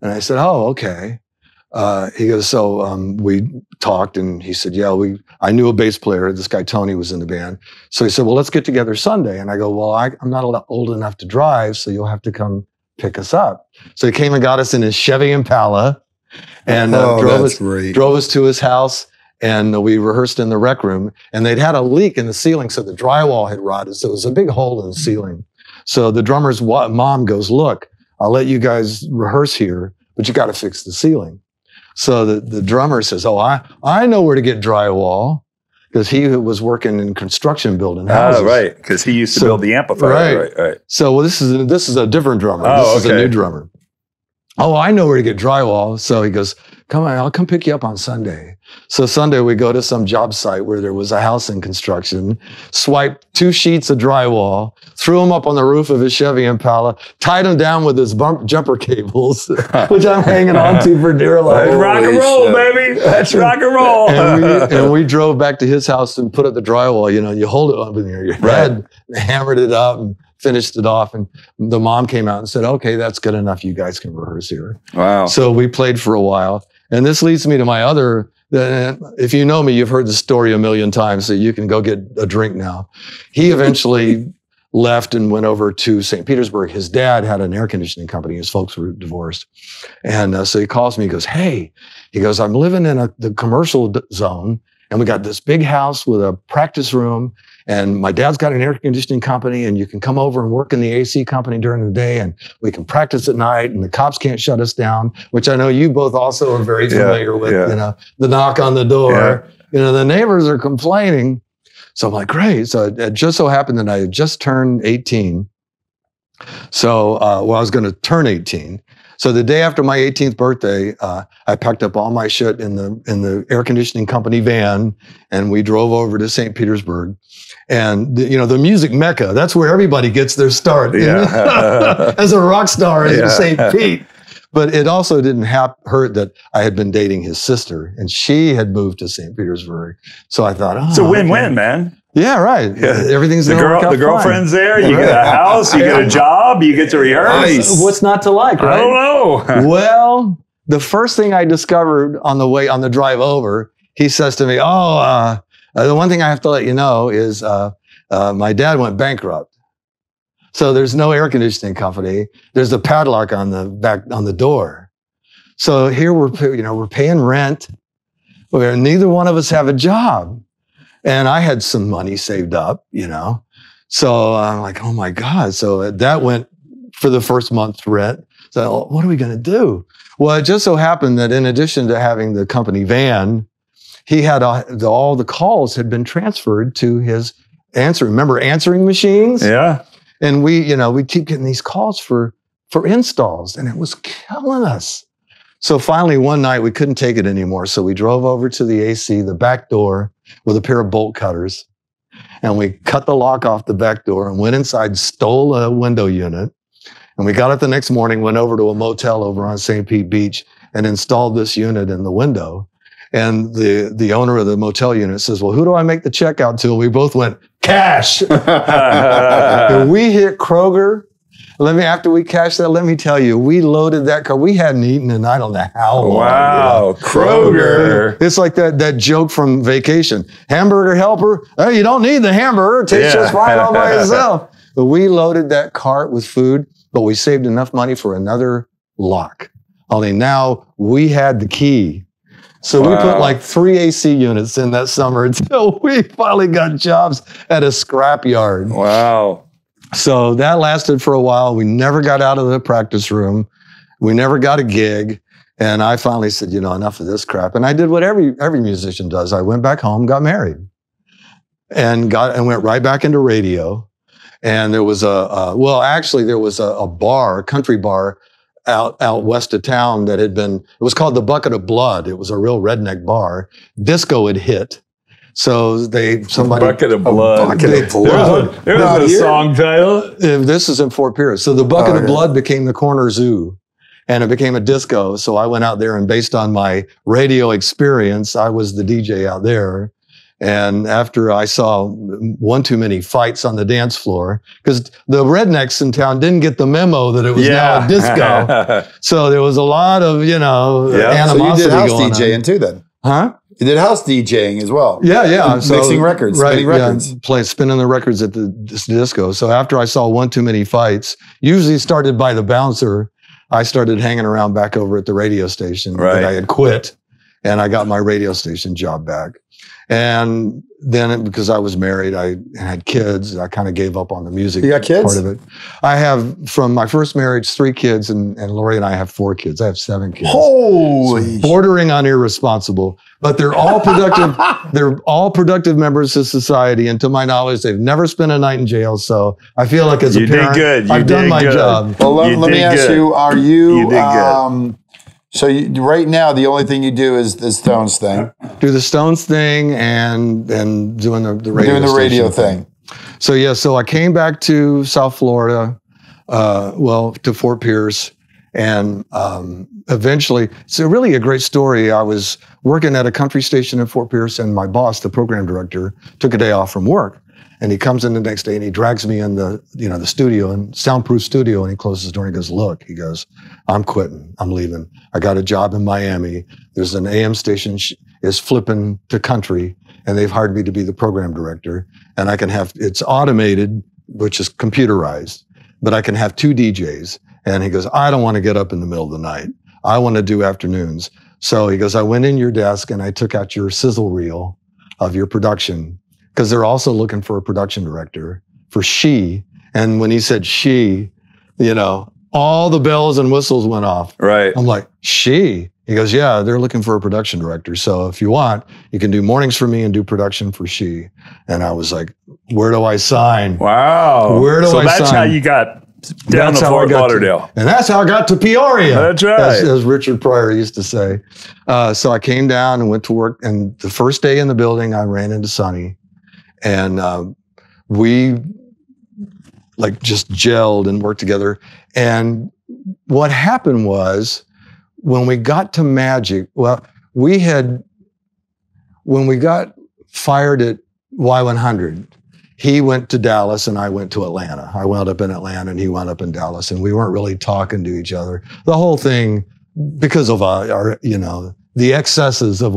And I said, "Oh, okay." He goes, so we talked, and he said, "Yeah, I knew a bass player. This guy, Tony, was in the band." So he said, "Well, let's get together Sunday." And I go, "Well, I'm not old enough to drive, so you'll have to come pick us up." So he came and got us in his Chevy Impala and drove us to his house. And we rehearsed in the rec room, and they'd had a leak in the ceiling, so the drywall had rotted. So it was a big hole in the ceiling. So the drummer's mom goes, "Look, I'll let you guys rehearse here, but you got to fix the ceiling." So the drummer says, "Oh, I know where to get drywall," because he was working in construction building houses. Oh, right, because he used to build the amplifier. Right. So this is a different drummer. This is a new drummer. "Oh, I know where to get drywall." So he goes, "Come on, I'll come pick you up on Sunday." So Sunday we go to some job site where there was a house in construction, swiped 2 sheets of drywall, threw them up on the roof of his Chevy Impala, tied them down with his jumper cables, which I'm hanging on to for dear life. That's rock and roll, baby. That's rock and roll. and we drove back to his house and put up the drywall. You hold it up in your head, hammered it up, and finished it off. And the mom came out and said, "Okay, that's good enough. You guys can rehearse here." Wow. So we played for a while. And this leads me to my other, if you know me, you've heard the story a million times, so you can go get a drink now. He eventually left and went over to St. Petersburg. His dad had an air conditioning company. His folks were divorced. And so he calls me, he goes, "Hey," he goes, "I'm living in the commercial zone, and we got this big house with a practice room, and my dad's got an air conditioning company, and you can come over and work in the AC company during the day, and we can practice at night, and the cops can't shut us down," which I know you both also are very familiar with, the knock on the door. The neighbors are complaining. So I'm like, great. So it just so happened that I had just turned 18. So, I was going to turn 18. So the day after my 18th birthday, I packed up all my shit in the air conditioning company van, and we drove over to St. Petersburg. And the music mecca, that's where everybody gets their start as a rock star in St. Pete. But it also didn't hurt that I had been dating his sister, and she had moved to St. Petersburg. So I thought, it's a win-win, man. Yeah, right. Yeah. Everything's the girlfriend's there. You get a house. You get a job. You get to rehearse. Nice. What's not to like? Right? I don't know. Well, the first thing I discovered on the drive over, he says to me, "Oh, the one thing I have to let you know is my dad went bankrupt. So there's no air conditioning company. There's a padlock on the door. So here we're paying rent. Neither one of us have a job." And I had some money saved up, So I'm like, oh my God. So that went for the first month's rent. So what are we going to do? Well, it just so happened that in addition to having the company van, he had all the calls had been transferred to his answering machines? Yeah. And we keep getting these calls for installs, and it was killing us. So finally, one night we couldn't take it anymore. So we drove over to the AC, the back door, with a pair of bolt cutters. And we cut the lock off the back door and went inside, stole a window unit. And we got up the next morning, went over to a motel over on St. Pete Beach and installed this unit in the window. And the owner of the motel unit says, "Well, who do I make the check out to?" We both went, "Cash." And we hit Kroger. After we cashed that, let me tell you, we loaded that car. We hadn't eaten in I don't know how long. Wow, Kroger. It's like that joke from Vacation. Hamburger helper. Oh, you don't need the hamburger. It tastes just fine all by itself. But we loaded that cart with food, but we saved enough money for another lock. Only now we had the key. So we put like 3 AC units in that summer until we finally got jobs at a scrapyard. Wow. So that lasted for a while. We never got out of the practice room. We never got a gig. And I finally said, enough of this crap. And I did what every musician does. I went back home, got married, and went right back into radio. And there was there was a bar, a country bar out west of town that it was called the Bucket of Blood. It was a real redneck bar. Disco had hit. So Bucket of Blood. Bucket of Blood. There was a song title. This is in Fort Pierce. So the Bucket of Blood became the Corner Zoo. And it became a disco. So I went out there, and based on my radio experience, I was the DJ out there. And after I saw one too many fights on the dance floor, because the rednecks in town didn't get the memo that it was now a disco. So there was a lot of, animosity. So you did house going DJing on. Too then? Huh? You did house DJing as well. Yeah. So, mixing records, spinning records. Spinning the records at the disco. So after I saw one too many fights, usually started by the bouncer, I started hanging around back over at the radio station that I had quit, and I got my radio station job back. And then because I was married, I had kids, I kind of gave up on the music. You got kids? Part of it. I have, from my first marriage, 3 kids, and Lori and I have 4 kids. I have 7 kids. Holy! So bordering on irresponsible, but they're all productive. They're all productive members of society, and to my knowledge, they've never spent a night in jail. So I feel like as a parent, did good. I've done my job. Well, let me ask you: are you? You did good. So right now, the only thing you do is the Stones thing. Do the Stones thing and doing the radio. Doing the radio thing. So I came back to South Florida, to Fort Pierce, and eventually, it's really a great story. I was working at a country station in Fort Pierce, and my boss, the program director, took a day off from work. And he comes in the next day and he drags me in the studio, and soundproof studio, and he closes the door and he goes, "Look," he goes, "I'm quitting. I'm leaving. I got a job in Miami. There's an AM station is flipping to country, and they've hired me to be the program director. And it's automated, which is computerized, but I can have 2 DJs." And he goes, "I don't want to get up in the middle of the night. I want to do afternoons." So he goes, "I went in your desk and I took out your sizzle reel of your production, because they're also looking for a production director for WSHE." And when he said WSHE, all the bells and whistles went off. Right. I'm like, WSHE? He goes, "Yeah, they're looking for a production director. So if you want, you can do mornings for me and do production for WSHE." And I was like, where do I sign? Wow. Where do I sign? So that's how you got down to Fort Lauderdale. And that's how I got to Peoria. That's right. As Richard Pryor used to say. So I came down and went to work. And the first day in the building, I ran into Sonny. And we just gelled and worked together. And what happened was, when we got to Majic, when we got fired at Y100, he went to Dallas and I went to Atlanta. I wound up in Atlanta and he wound up in Dallas, and we weren't really talking to each other. The whole thing, because of our the excesses of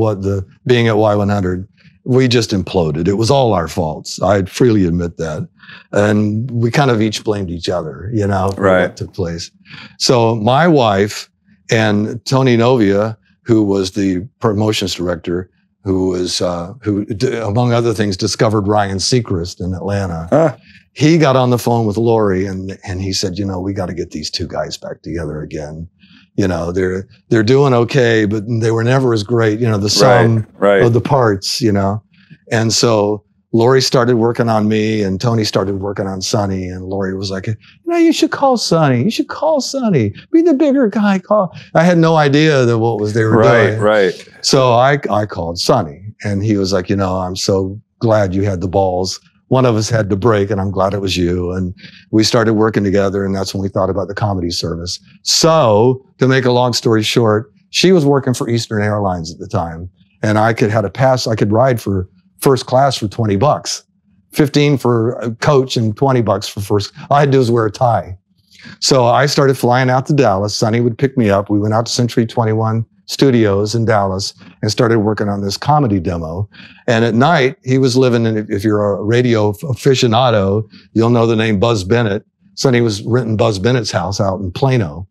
being at Y100, we just imploded. It was all our faults. I'd freely admit that. And we kind of each blamed each other, for what took place. So my wife and Tony Novia, who was the promotions director, who among other things discovered Ryan Seacrest in Atlanta. He got on the phone with Lori and he said, we got to get these 2 guys back together again. They're doing okay, but they were never as great, the sum of the parts, And so Lori started working on me and Tony started working on Sonny, and Lori was like, you should call Sonny. You should call Sonny. Be the bigger guy. I had no idea that they were doing. Right. So I called Sonny, and he was like, I'm so glad you had the balls. One of us had to break, and I'm glad it was you. And we started working together, and that's when we thought about the comedy service. So to make a long story short, she was working for Eastern Airlines at the time, and I could ride for first class for $20, $15 for a coach and $20 for first. All I had to do was wear a tie. So I started flying out to Dallas. Sonny would pick me up. We went out to Century 21 Studios in Dallas and started working on this comedy demo. And at night, he was living in, if you're a radio aficionado, you'll know the name Buzz Bennett. Sonny was renting Buzz Bennett's house out in Plano.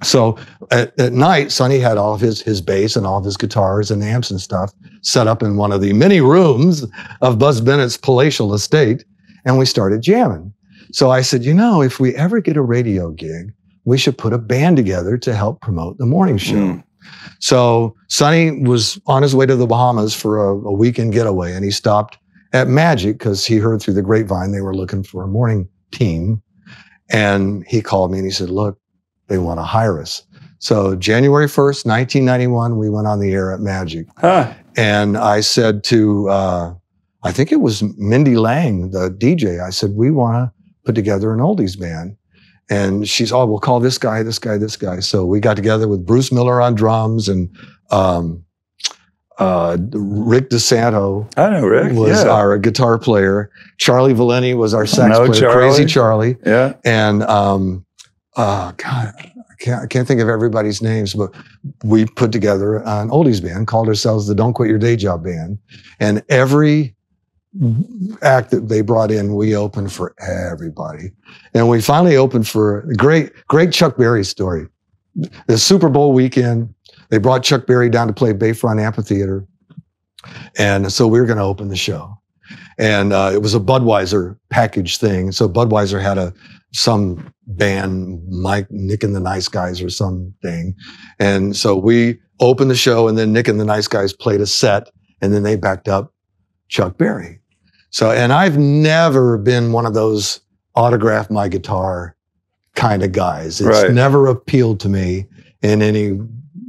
So at night, Sonny had all of his bass and all of his guitars and amps and stuff set up in one of the many rooms of Buzz Bennett's palatial estate, and we started jamming. So I said, if we ever get a radio gig, we should put a band together to help promote the morning show. Mm. So Sonny was on his way to the Bahamas for a weekend getaway, and he stopped at Majic because he heard through the grapevine they were looking for a morning team. And he called me and he said, look, they want to hire us. So January 1st, 1991, we went on the air at Majic. Huh. And I said to, I think it was Mindy Lang, the DJ, I said, we want to put together an oldies band. And she's, oh, we'll call this guy, this guy, this guy. So we got together with Bruce Miller on drums and Rick DeSanto I know Rick. was our guitar player. Charlie Valenti was our sax player, Charlie. Crazy Charlie. Yeah. And God, I can't think of everybody's names, but we put together an oldies band, called ourselves the Don't Quit Your Day Job Band. And every act that they brought in, we opened for everybody. And we finally opened for a great Chuck Berry story. The Super Bowl weekend, they brought Chuck Berry down to play Bayfront Amphitheater. And so we were going to open the show. And it was a Budweiser package thing. So Budweiser had some band, Nick and the Nice Guys or something. And so we opened the show, and then Nick and the Nice Guys played a set, and then they backed up Chuck Berry. So, and I've never been one of those autograph my guitar kind of guys. It's never appealed to me in any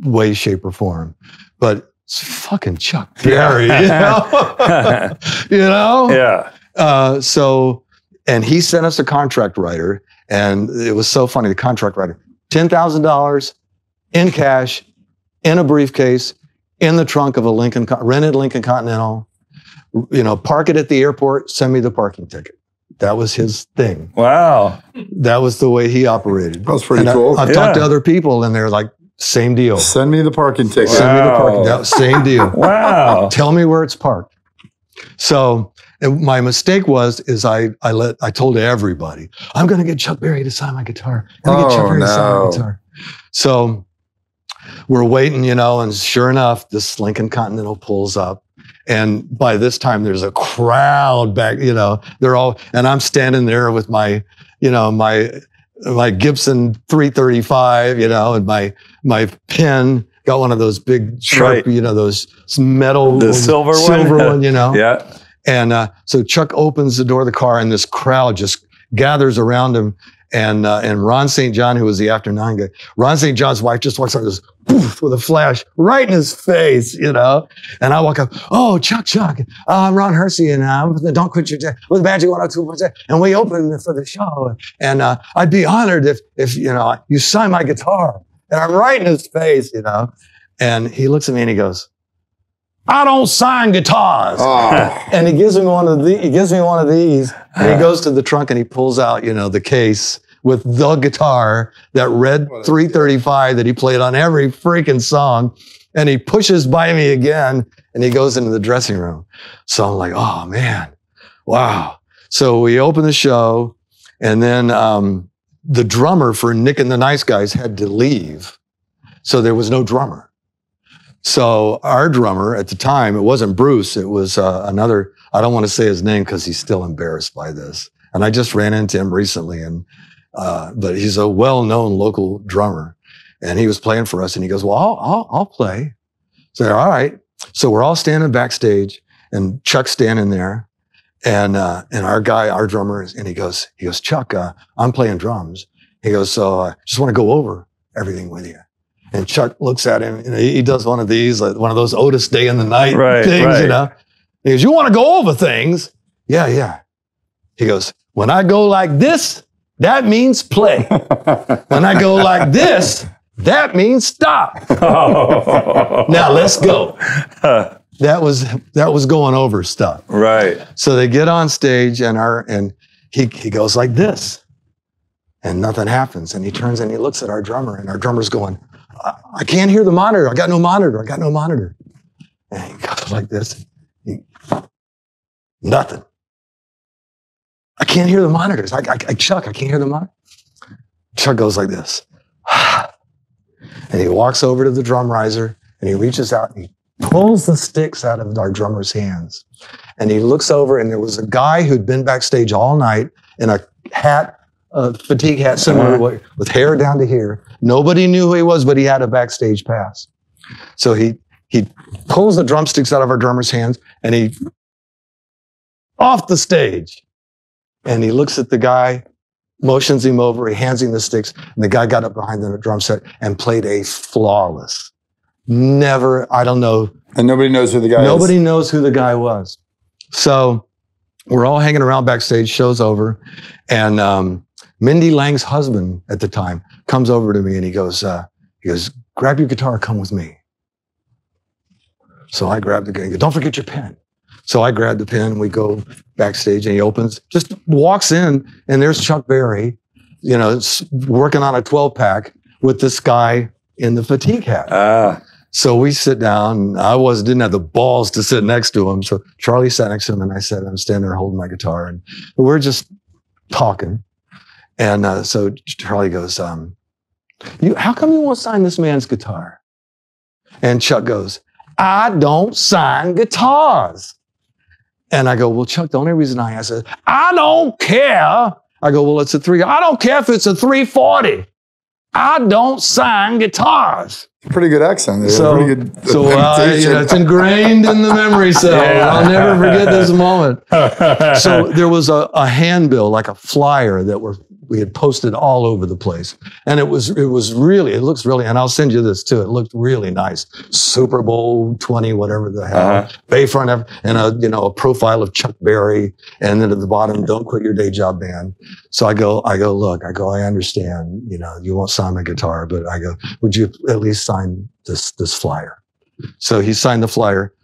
way, shape, or form. But it's fucking Chuck Berry, you know? You know? Yeah. So, and he sent us a contract writer, and it was so funny. The contract writer, $10,000 in cash, in a briefcase, in the trunk of a rented Lincoln Continental. You know, park it at the airport, send me the parking ticket. That was his thing. Wow. That was the way he operated. That was pretty and cool. I've talked to other people, and they're like, same deal. Send me the parking ticket. Wow. Send me the parking. That was same deal. Wow. Tell me where it's parked. So my mistake is I told everybody, I'm going to get Chuck Berry to sign my guitar. I'm going to get Chuck Berry to sign my guitar. So we're waiting, you know, and sure enough, this Lincoln Continental pulls up. And by this time, there's a crowd back, you know, and I'm standing there with my, you know, my Gibson 335, you know, and my pen, got one of those big sharp, you know, those metal, the silver one, you know. Yeah. And so Chuck opens the door of the car, and this crowd just gathers around him. And Ron St. John, who was the After 9 guy, Ron St. John's wife just walks out and goes, poof, with a flash right in his face, you know? And I walk up, oh, Chuck, I'm Ron Hersey, and I'm with the Don't Quit Your Day, with Magic 102.7, and we open for the show. And I'd be honored if you know, you sign my guitar. And I'm right in his face, you know? And he looks at me and he goes, I don't sign guitars. Oh. And he gives me one of these, and he goes to the trunk and he pulls out, you know, the case with the guitar, that red 335 that he played on every freaking song. And he pushes by me again, and he goes into the dressing room. So I'm like, oh man, wow. So we open the show, and then the drummer for Nick and the Nice Guys had to leave. So there was no drummer. So our drummer at the time, it wasn't Bruce, it was another, I don't want to say his name because he's still embarrassed by this. And I just ran into him recently, and but he's a well-known local drummer, and he was playing for us, and he goes, well, I'll play. So all right. So we're all standing backstage, and Chuck's standing there, and our drummer, and he goes, Chuck, I'm playing drums. He goes, so I just want to go over everything with you. And Chuck looks at him, and he does one of these, like one of those Otis Day in the Night things, you know. He goes, you want to go over things? Yeah. He goes, when I go like this, that means play. When I go like this, that means stop. Now let's go. That was going over stuff. Right. So they get on stage, and he goes like this, and nothing happens. And he turns and he looks at our drummer, and our drummer's going, I can't hear the monitor. I got no monitor. And he goes like this. Nothing. I can't hear the monitors. Chuck, I can't hear the monitor. Chuck goes like this. And he walks over to the drum riser, and he reaches out and he pulls the sticks out of our drummer's hands. And he looks over, and there was a guy who'd been backstage all night in a hat, fatigue hat, similar with hair down to here. Nobody knew who he was, but he had a backstage pass. So he pulls the drumsticks out of our drummer's hands and he off the stage. And he looks at the guy, motions him over, he hands him the sticks, and the guy got up behind the drum set and played a flawless. I don't know. And nobody knows who the guy is. Nobody knows who the guy was. So we're all hanging around backstage, show's over, and Mindy Lang's husband at the time comes over to me and he goes, grab your guitar, come with me. So I grabbed the guitar, don't forget your pen. So I grabbed the pen, we go backstage and he opens, just walks in and there's Chuck Berry, working on a 12-pack with this guy in the fatigue hat. So we sit down. I didn't have the balls to sit next to him. So Charlie sat next to him and I said, I'm standing there holding my guitar and we're just talking. And so Charlie goes, how come you won't sign this man's guitar? And Chuck goes, I don't sign guitars. And I go, well, Chuck, the only reason I said, I don't care. I go, well, it's a 3. I don't care if it's a 340. I don't sign guitars. Pretty good accent. Pretty good it's ingrained in the memory cell. I'll never forget this moment. So there was a handbill, like a flyer that we had posted all over the place. And it looks really, and I'll send you this too. It looked really nice. Super Bowl 20, whatever the hell. Bayfront, and a profile of Chuck Berry. And then at the bottom, don't quit your day job band. So I go, look, I understand, you won't sign my guitar, but I go, would you at least sign this flyer? So he signed the flyer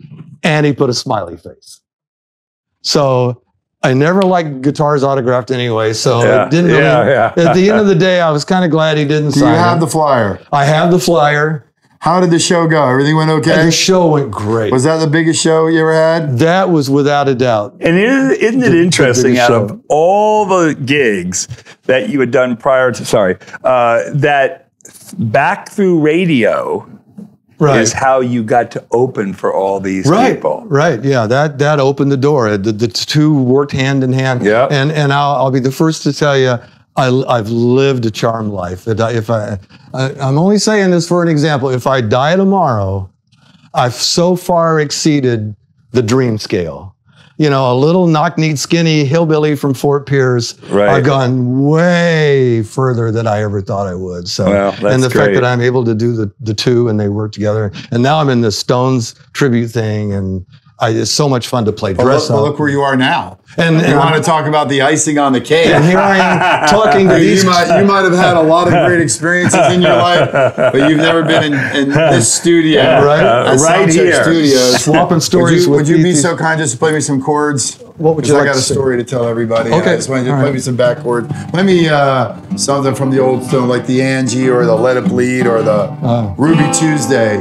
and he put a smiley face. So I never liked guitars autographed anyway, so it didn't really, at the end of the day, I was kind of glad he didn't sign it. Do you have the flyer? I have the flyer. How did the show go? Everything went okay? And the show went great. Was that the biggest show you ever had? That was without a doubt. And isn't it interesting, out of all the gigs that you had done prior to, that back through radio is how you got to open for all these people. Right, yeah, that opened the door. The two worked hand in hand. Yeah. And I'll be the first to tell you, I've lived a charmed life. I'm only saying this for an example. If I die tomorrow, I've so far exceeded the dream scale. A little knock-kneed, skinny hillbilly from Fort Pierce. Right. I've gone way further than I ever thought I would. So, and the fact that I'm able to do the two and they work together. And now I'm in the Stones tribute thing, and it's so much fun to play dress up. Well, look where you are now. And you want to talk about the icing on the cake. And here I am talking to these. You might have had a lot of great experiences in your life, but you've never been in this studio. Right here. Studios. Swapping stories Would you be so kind just to play me some chords? What would you like to say? I got a story to tell everybody. Okay. I just want you to play me some back chords. Play me something from the old Stone, like the Angie or the Let It Bleed or the Ruby Tuesday.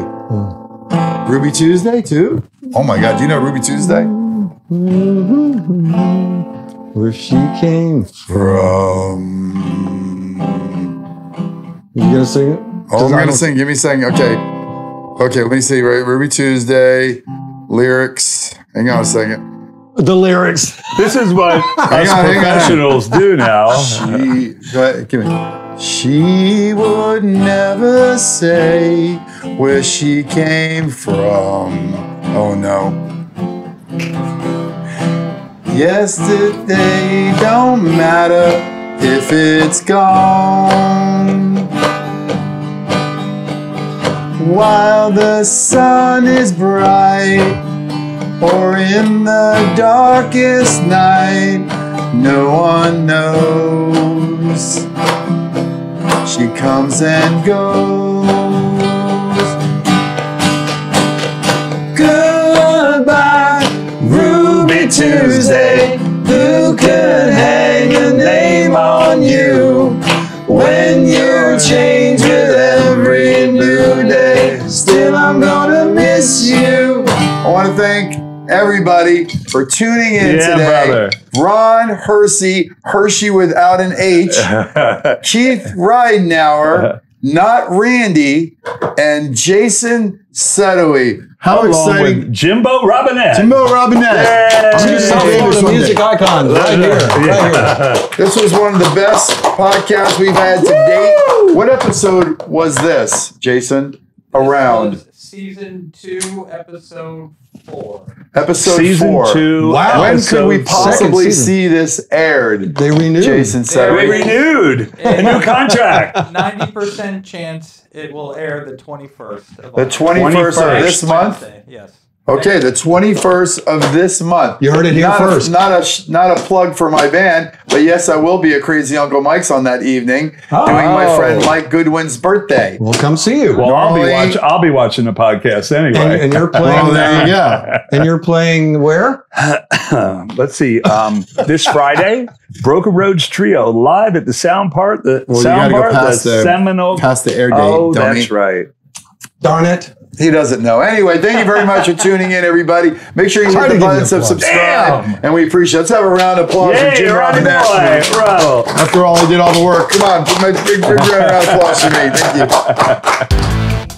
Ruby Tuesday too? Oh my God, do you know Ruby Tuesday? Where she came from. You gonna sing it? Oh, I'm gonna sing. Give me a second. Okay, let me see. Right, Ruby Tuesday, lyrics. Hang on a second. The lyrics. This is what us professionals do now. Go ahead, give me. She would never say where she came from. Oh no. Yesterday don't matter if it's gone. While the sun is bright or in the darkest night, no one knows. She comes and goes. Goodbye, Ruby Tuesday. Who could hang a name on you when you're changed with every new day? Still, I'm gonna miss you. I want to thank everybody for tuning in today. Brother. Ron Hersey, Hershey without an H, Keith Ridenour, not Randy, and Jason Sedowy. How exciting. With Jimbo Robinette. Jimbo Robinette. I'm just a music icon right here. Right here. This was one of the best podcasts we've had to date. What episode was this, Jason? Around season 2, episode 4. Episode Season 4. 2. Wow. When could we episode- possibly see this aired? They renewed. Jason We said. renewed a new contract. 90% chance it will air the 21st of The 21st of this month? Wednesday, yes. Okay, the 21st of this month. You heard it here first. Not a plug for my band, but yes, I will be at Crazy Uncle Mike's on that evening, doing my friend Mike Goodwin's birthday. We'll come see you. Well, Normally- I'll be watching the podcast anyway. and you're playing. Well, there you go. And you're playing where? Let's see. This Friday, Broken Roads Trio live at the Sound Part. The Well, you Sound gotta go Bar, past the Seminole. Past the air date, Oh, don't that's he? right. Darn it. He doesn't know. Anyway, thank you very much for tuning in, everybody. Make sure you Try hit to the give buttons you of applause. subscribe, Damn. and we appreciate it. Let's have a round of applause for Yay, Jim Ronnie Robinette. boy, bravo. After all, he did all the work. Come on, put my big round of applause for me. Thank you.